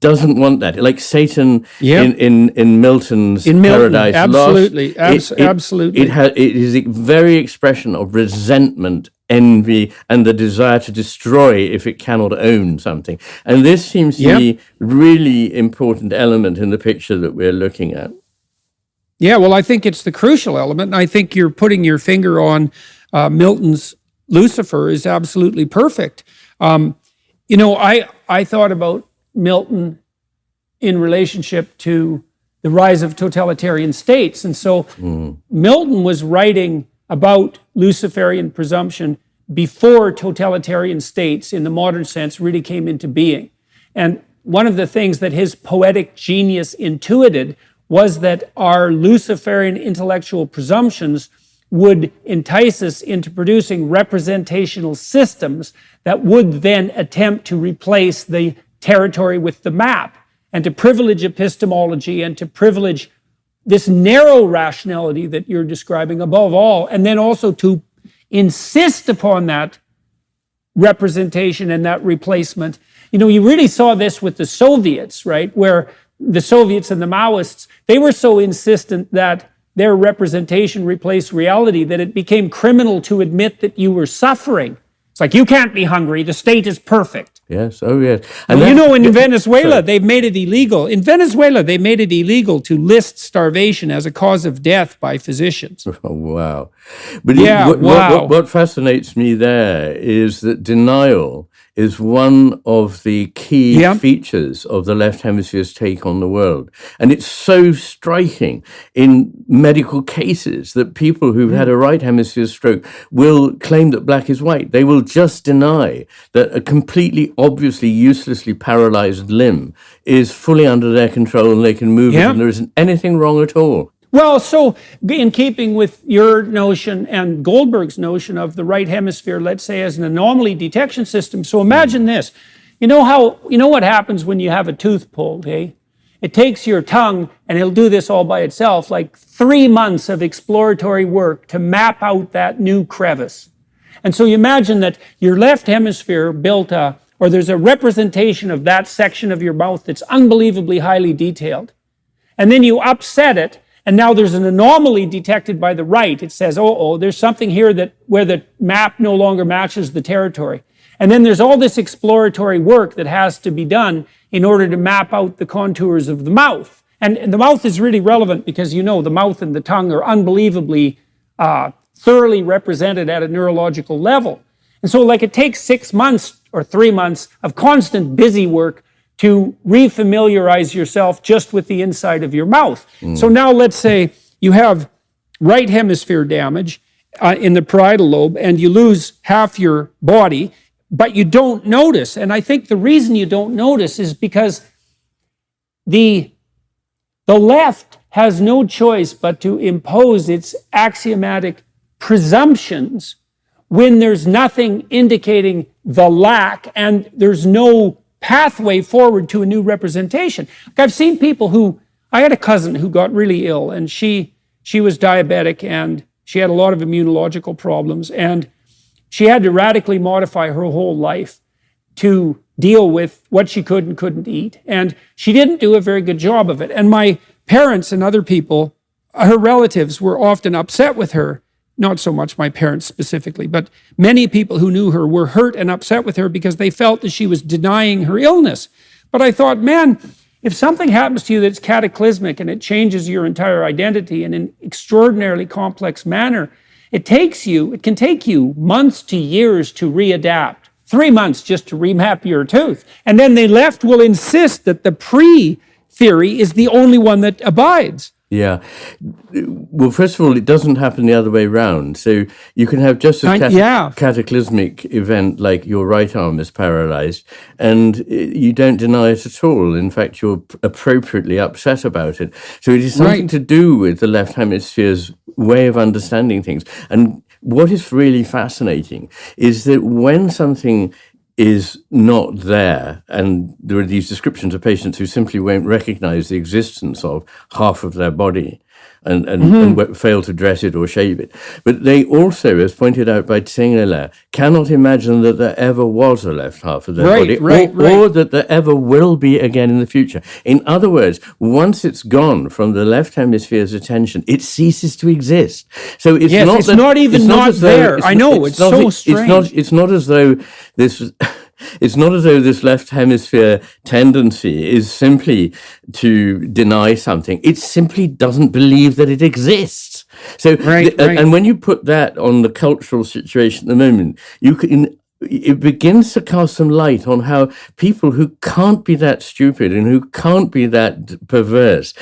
doesn't want that. Like Satan in Milton's Paradise absolutely, Lost. Absolutely. It is a very expression of resentment, envy, and the desire to destroy if it cannot own something. And this seems to be really important element in the picture that we're looking at. Yeah, well, I think it's the crucial element. And I think you're putting your finger on Milton's Lucifer is absolutely perfect. I thought about Milton in relationship to the rise of totalitarian states. And so Milton was writing about Luciferian presumption before totalitarian states in the modern sense really came into being. And one of the things that his poetic genius intuited was that our Luciferian intellectual presumptions would entice us into producing representational systems that would then attempt to replace the territory with the map, and to privilege epistemology and to privilege this narrow rationality that you're describing above all, and then also to insist upon that representation and that replacement. You really saw this with the Soviets, right? Where the Soviets and the Maoists, they were so insistent that their representation replaced reality that it became criminal to admit that you were suffering. It's like, you can't be hungry, the state is perfect. Yes, oh yes. And in Venezuela, they've made it illegal. In Venezuela, they made it illegal to list starvation as a cause of death by physicians. Oh, wow. But what fascinates me there is that denial is one of the key features of the left hemisphere's take on the world. And it's so striking in medical cases that people who've had a right hemisphere stroke will claim that black is white. They will just deny that a completely, obviously, uselessly paralyzed limb is fully under their control and they can move it and there isn't anything wrong at all. Well, so in keeping with your notion and Goldberg's notion of the right hemisphere, let's say, as an anomaly detection system. So imagine this. You know what happens when you have a tooth pulled, eh? It takes your tongue, and it'll do this all by itself, like 3 months of exploratory work to map out that new crevice. And so you imagine that your left hemisphere there's a representation of that section of your mouth that's unbelievably highly detailed. And then you upset it, and now there's an anomaly detected by the right. It says, there's something here where the map no longer matches the territory. And then there's all this exploratory work that has to be done in order to map out the contours of the mouth. And the mouth is really relevant because the mouth and the tongue are unbelievably thoroughly represented at a neurological level. And so it takes 6 months or 3 months of constant busy work to refamiliarize yourself just with the inside of your mouth. So now let's say you have right hemisphere damage in the parietal lobe and you lose half your body, but you don't notice. And I think the reason you don't notice is because the left has no choice but to impose its axiomatic presumptions when there's nothing indicating the lack and there's no pathway forward to a new representation. I've seen people who I had a cousin who got really ill, and she was diabetic, and she had a lot of immunological problems, and she had to radically modify her whole life to deal with what she could and couldn't eat. And she didn't do a very good job of it. And my parents and other people, her relatives, were often upset with her. Not so much my parents specifically, but many people who knew her were hurt and upset with her because they felt that she was denying her illness. But I thought, man, if something happens to you that's cataclysmic and it changes your entire identity in an extraordinarily complex manner, it can take you months to years to readapt. 3 months just to remap your tooth. And then the left will insist that the pre-theory is the only one that abides. Yeah. Well, first of all, it doesn't happen the other way around. So you can have just a cataclysmic event like your right arm is paralyzed, and you don't deny it at all. In fact, you're appropriately upset about it. So it is something to do with the left hemisphere's way of understanding things. And what is really fascinating is that when something is not there, and there are these descriptions of patients who simply won't recognize the existence of half of their body and fail to dress it or shave it. But they also, as pointed out by Tsengele, cannot imagine that there ever was a left half of their body, or that there ever will be again in the future. In other words, once it's gone from the left hemisphere's attention, it ceases to exist. So it's not there. I know, it's so strange. It's not as though this... It's not as though this left hemisphere tendency is simply to deny something. It simply doesn't believe that it exists. So, and when you put that on the cultural situation at the moment, it begins to cast some light on how people who can't be that stupid and who can't be that perverse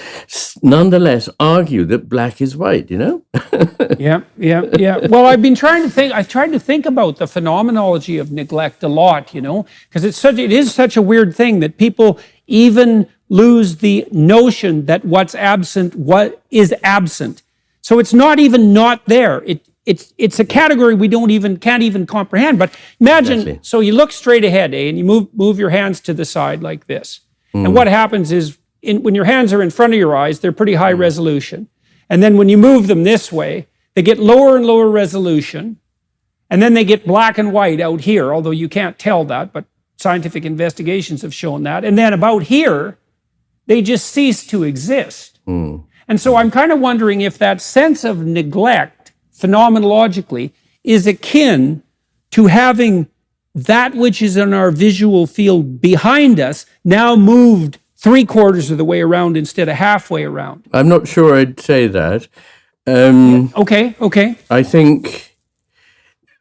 nonetheless argue that black is white, you know? Yeah. Well, I tried to think about the phenomenology of neglect a lot, you know, because it is such a weird thing that people even lose the notion that what is absent. So it's not even not there. It's a category we can't even comprehend. But imagine, so you look straight ahead, and you move your hands to the side like this. And what happens is, when your hands are in front of your eyes, they're pretty high resolution. And then when you move them this way, they get lower and lower resolution. And then they get black and white out here, although you can't tell that, but scientific investigations have shown that. And then about here, they just cease to exist. And so I'm kind of wondering if that sense of neglect phenomenologically is akin to having that which is in our visual field behind us now moved 3/4 of the way around instead of halfway around. I'm not sure I'd say that. Okay. I think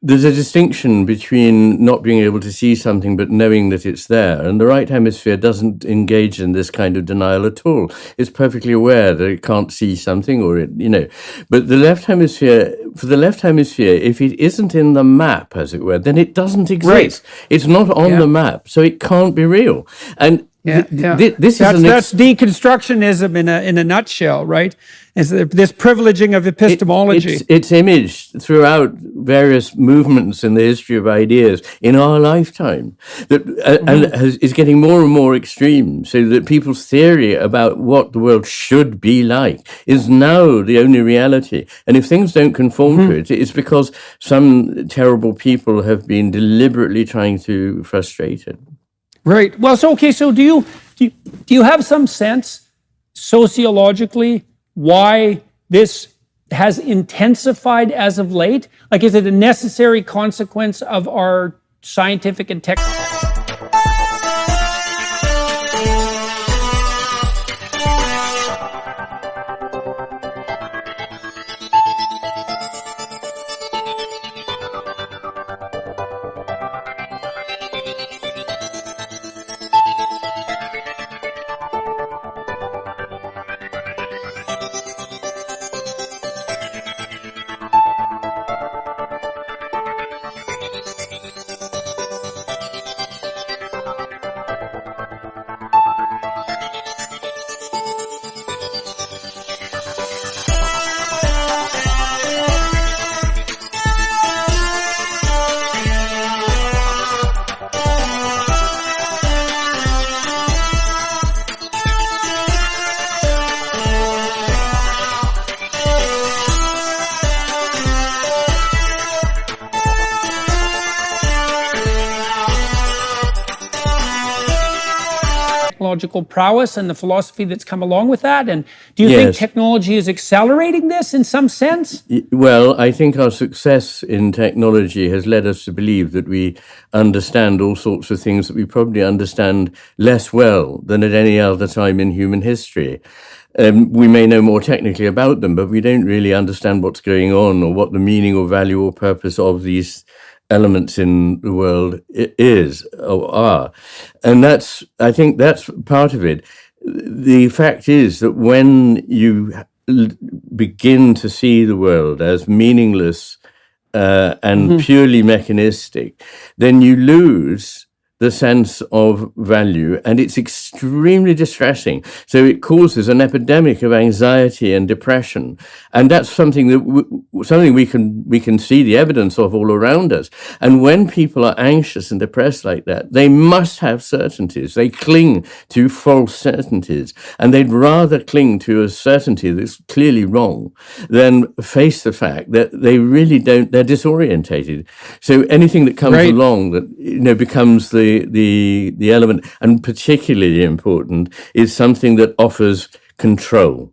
there's a distinction between not being able to see something but knowing that it's there. And the right hemisphere doesn't engage in this kind of denial at all. It's perfectly aware that it can't see something But the left hemisphere, if it isn't in the map, as it were, then it doesn't exist. It's not on the map, so it can't be real. And that's deconstructionism in a nutshell, right? Is this privileging of epistemology. It's imaged throughout various movements in the history of ideas in our lifetime, and is getting more and more extreme, so that people's theory about what the world should be like is now the only reality. And if things don't conform to it, it's because some terrible people have been deliberately trying to frustrate it. Right. Well, so do you have some sense sociologically why this has intensified as of late? Like, is it a necessary consequence of our scientific and technical? technological prowess and the philosophy that's come along with that? And do you think Yes. technology is accelerating this in some sense? Well, I think our success in technology has led us to believe that we understand all sorts of things that we probably understand less well than at any other time in human history. We may know more technically about them, but we don't really understand what's going on or what the meaning or value or purpose of these elements in the world is or are. And I think that's part of it. The fact is that when you begin to see the world as meaningless and purely mechanistic, then you lose the sense of value, and it's extremely distressing. So it causes an epidemic of anxiety and depression, and that's something that we can see the evidence of all around us. And when people are anxious and depressed like that, they must have certainties. They cling to false certainties, and they'd rather cling to a certainty that's clearly wrong than face the fact that they really don't. They're disorientated. So anything that comes Right. along that becomes the element, and particularly important, is something that offers control.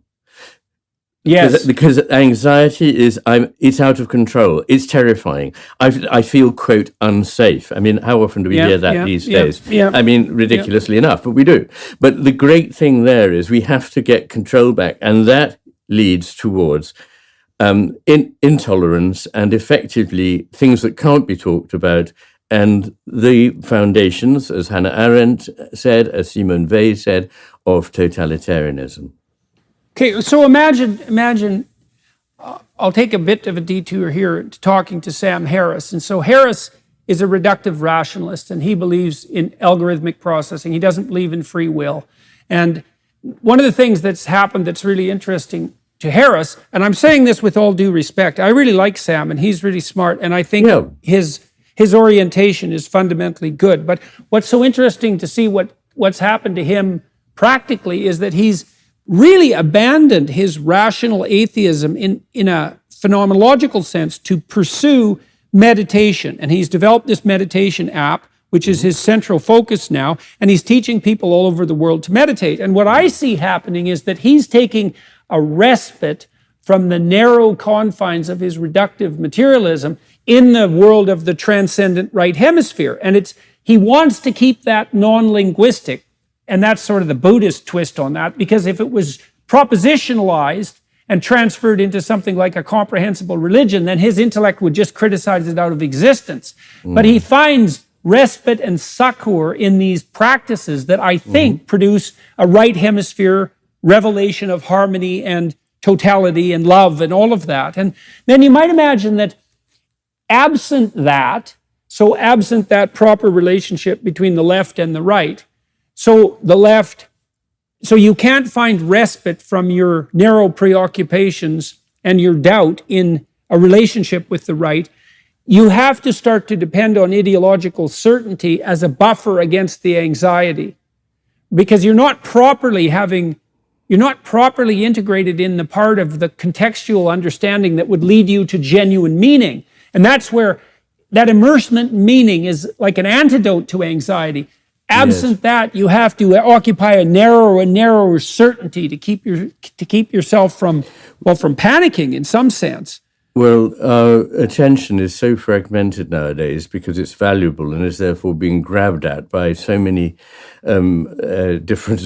Yes. Because anxiety it's out of control. It's terrifying. I feel, quote, unsafe. I mean, how often do we hear that these days? Yeah. I mean, ridiculously enough, but we do. But the great thing there is we have to get control back, and that leads towards intolerance and effectively things that can't be talked about. And the foundations, as Hannah Arendt said, as Simone Weil said, of totalitarianism. Okay, so imagine, I'll take a bit of a detour here to talking to Sam Harris. And so Harris is a reductive rationalist, and he believes in algorithmic processing. He doesn't believe in free will. And one of the things that's happened that's really interesting to Harris, and I'm saying this with all due respect, I really like Sam, and he's really smart, and I think his orientation is fundamentally good. But what's so interesting to see what's happened to him practically is that he's really abandoned his rational atheism in a phenomenological sense to pursue meditation. And he's developed this meditation app, which is his central focus now, and he's teaching people all over the world to meditate. And what I see happening is that he's taking a respite from the narrow confines of his reductive materialism in the world of the transcendent right hemisphere. And he wants to keep that non-linguistic, and that's sort of the Buddhist twist on that, because if it was propositionalized and transferred into something like a comprehensible religion, then his intellect would just criticize it out of existence. But he finds respite and succor in these practices that I think produce a right hemisphere revelation of harmony and totality and love and all of that. And then you might imagine that absent that proper relationship between the left and the right, so you can't find respite from your narrow preoccupations and your doubt in a relationship with the right. You have to start to depend on ideological certainty as a buffer against the anxiety, because you're not properly integrated in the part of the contextual understanding that would lead you to genuine meaning. And that's where that immersement in meaning is like an antidote to anxiety. Absent that, you have to occupy a narrower and narrower certainty to keep yourself from panicking in some sense. Well, our attention is so fragmented nowadays because it's valuable and is therefore being grabbed at by so many different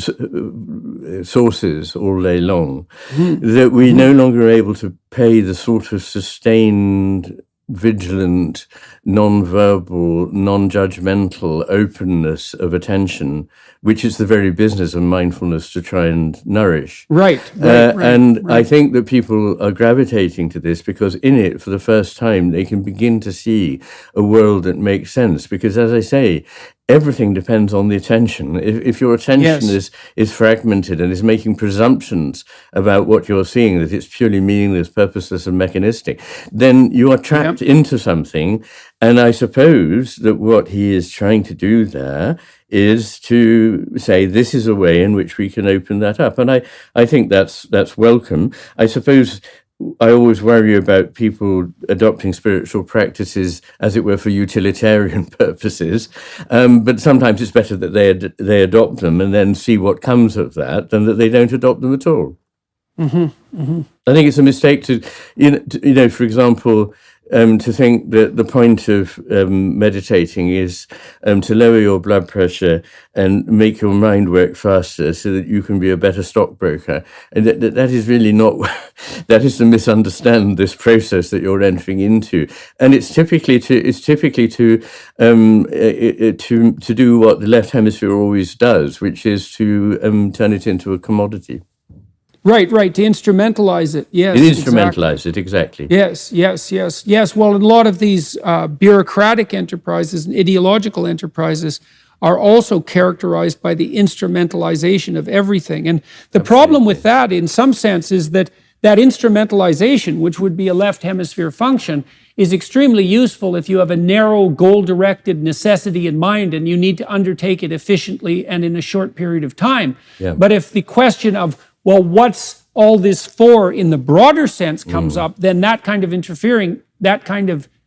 sources all day long that we no longer are able to pay the sort of sustained, vigilant, non-verbal, non-judgmental openness of attention, which is the very business of mindfulness to try and nourish. Right. I think that people are gravitating to this because in it, for the first time, they can begin to see a world that makes sense. Because, as I say, everything depends on the attention. If your attention is fragmented and is making presumptions about what you're seeing, that it's purely meaningless, purposeless, and mechanistic, then you are trapped into something. And I suppose that what he is trying to do there is to say this is a way in which we can open that up. And I think that's welcome. I suppose I always worry about people adopting spiritual practices, as it were, for utilitarian purposes. But sometimes it's better that they adopt them and then see what comes of that than that they don't adopt them at all. I think it's a mistake to, for example, to think that the point of meditating is to lower your blood pressure and make your mind work faster so that you can be a better stockbroker. And that is really not, that is to misunderstand this process that you're entering into. And it's typically to do what the left hemisphere always does, which is to turn it into a commodity. Right, to instrumentalize it. Yes, instrumentalize it, exactly. Yes. Well, a lot of these bureaucratic enterprises and ideological enterprises are also characterized by the instrumentalization of everything. And the problem with that, in some sense, is that instrumentalization, which would be a left hemisphere function, is extremely useful if you have a narrow, goal-directed necessity in mind and you need to undertake it efficiently and in a short period of time. Yeah. But if the question of, well, what's all this for in the broader sense comes up, then that kind of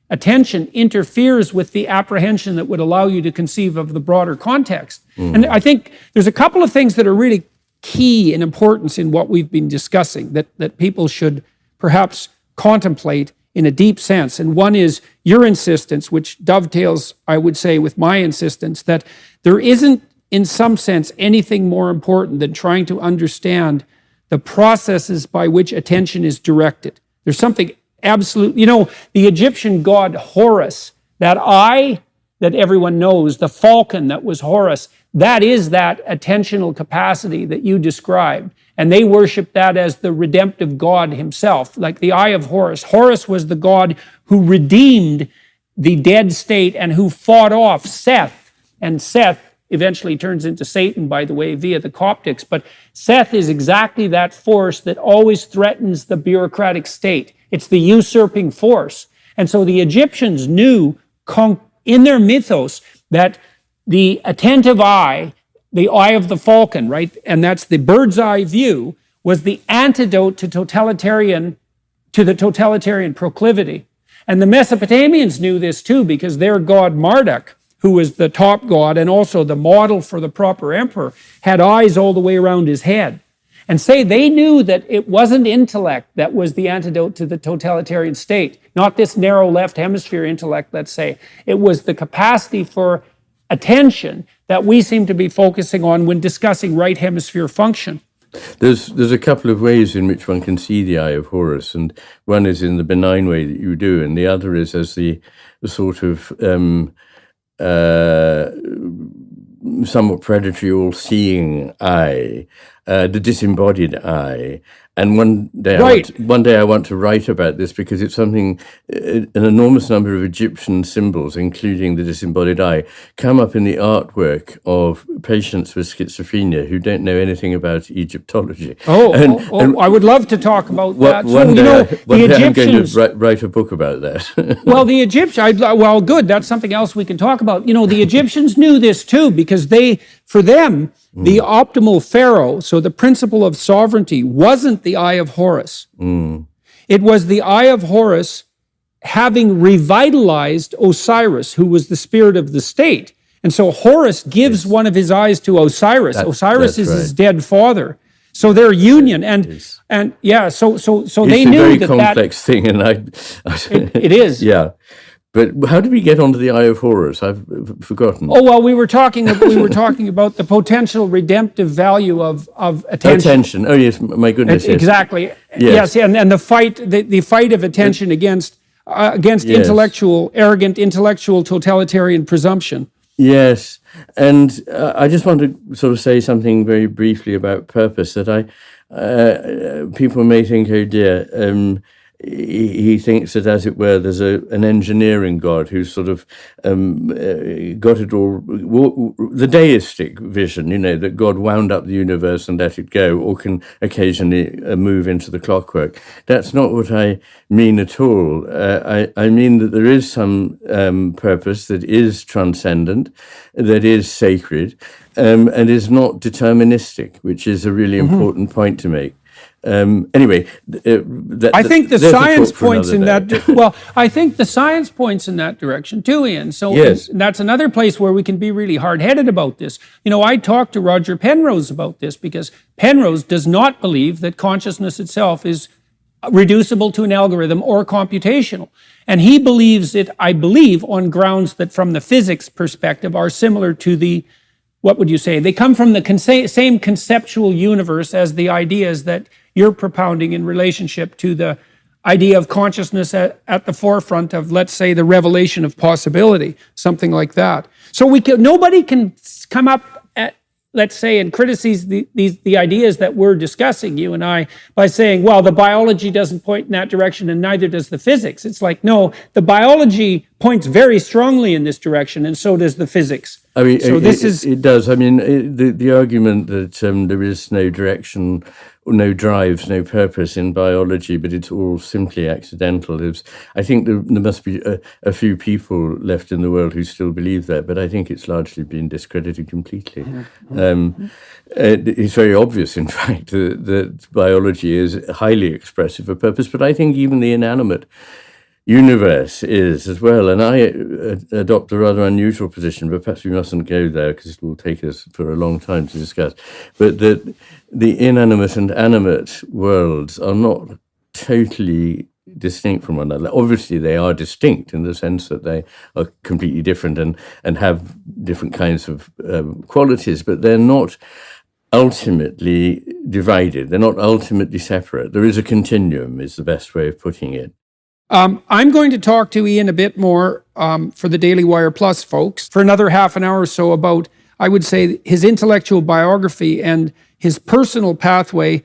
attention interferes with the apprehension that would allow you to conceive of the broader context. And I think there's a couple of things that are really key in importance in what we've been discussing that people should perhaps contemplate in a deep sense. And one is your insistence, which dovetails, I would say, with my insistence, that there isn't, in some sense, anything more important than trying to understand the processes by which attention is directed. There's something absolute, the Egyptian god Horus, that eye that everyone knows, the falcon that was Horus, that is that attentional capacity that you described. And they worship that as the redemptive God himself, like the eye of Horus. Horus was the god who redeemed the dead state and who fought off Seth. And Seth eventually turns into Satan, by the way, via the Coptics. But Seth is exactly that force that always threatens the bureaucratic state. It's the usurping force. And so the Egyptians knew in their mythos that the attentive eye, the eye of the falcon, right, and that's the bird's eye view, was the antidote to the totalitarian proclivity. And the Mesopotamians knew this too, because their god Marduk, who was the top god and also the model for the proper emperor, had eyes all the way around his head. And they knew that it wasn't intellect that was the antidote to the totalitarian state, not this narrow left hemisphere intellect, let's say. It was the capacity for attention that we seem to be focusing on when discussing right hemisphere function. There's a couple of ways in which one can see the eye of Horus, and one is in the benign way that you do, and the other is as the sort of somewhat predatory, all-seeing eye, the disembodied eye. And one day I want to write about this, because it's something, an enormous number of Egyptian symbols, including the disembodied eye, come up in the artwork of patients with schizophrenia who don't know anything about Egyptology. I would love to talk about that. One day I'm going to write a book about that. Well, the Egyptians, good, that's something else we can talk about. The Egyptians knew this too, because for them, the optimal pharaoh, so the principle of sovereignty, wasn't the eye of Horus. It was the eye of Horus having revitalized Osiris, who was the spirit of the state. And so Horus gives one of his eyes to Osiris. Osiris is his dead father. So their union, so they knew it's a very complex thing, and it is. Yeah. But how did we get onto the eye of Horus? I've forgotten. Oh, well, we were talking about the potential redemptive value of attention. Oh, yes, my goodness. Exactly. Yes, and the fight of attention against arrogant intellectual totalitarian presumption. Yes, and I just want to sort of say something very briefly about purpose, that people may think, oh dear, he thinks that, as it were, there's an engineering God who's sort of got it all, the deistic vision, that God wound up the universe and let it go, or can occasionally move into the clockwork. That's not what I mean at all. I mean that there is some purpose that is transcendent, that is sacred, and is not deterministic, which is a really important point to make. Anyway, I think the there's a science talk for points in another day. that. Well, I think the science points in that direction too, Ian. So Yes. and that's another place where we can be really hard-headed about this. You know, I talked to Roger Penrose about this because Penrose does not believe that consciousness itself is reducible to an algorithm or computational. And he believes it, I believe, on grounds that from the physics perspective are similar to the, what would you say? They come from the same conceptual universe as the ideas that you're propounding in relationship to the idea of consciousness at the forefront of, let's say, the revelation of possibility, something like that. So nobody can come up at, let's say, and criticize the ideas that we're discussing, you and I, by saying, well, the biology doesn't point in that direction and neither does the physics. It's like, no, the biology points very strongly in this direction and so does the physics. I mean, so it does. I mean, the argument that there is no direction, no drive, no purpose in biology, but it's all simply accidental. I think there must be a few people left in the world who still believe that, but I think it's largely been discredited completely. It's very obvious, in fact, that biology is highly expressive of purpose, but I think even the inanimate universe is as well. And I adopt a rather unusual position, but perhaps we mustn't go there because it will take us for a long time to discuss. But that the inanimate and animate worlds are not totally distinct from one another. Obviously, they are distinct in the sense that they are completely different and have different kinds of qualities, but they're not ultimately divided. They're not ultimately separate. There is a continuum, is the best way of putting it. I'm going to talk to Ian a bit more for the Daily Wire Plus folks for another half an hour or so about, I would say, his intellectual biography and his personal pathway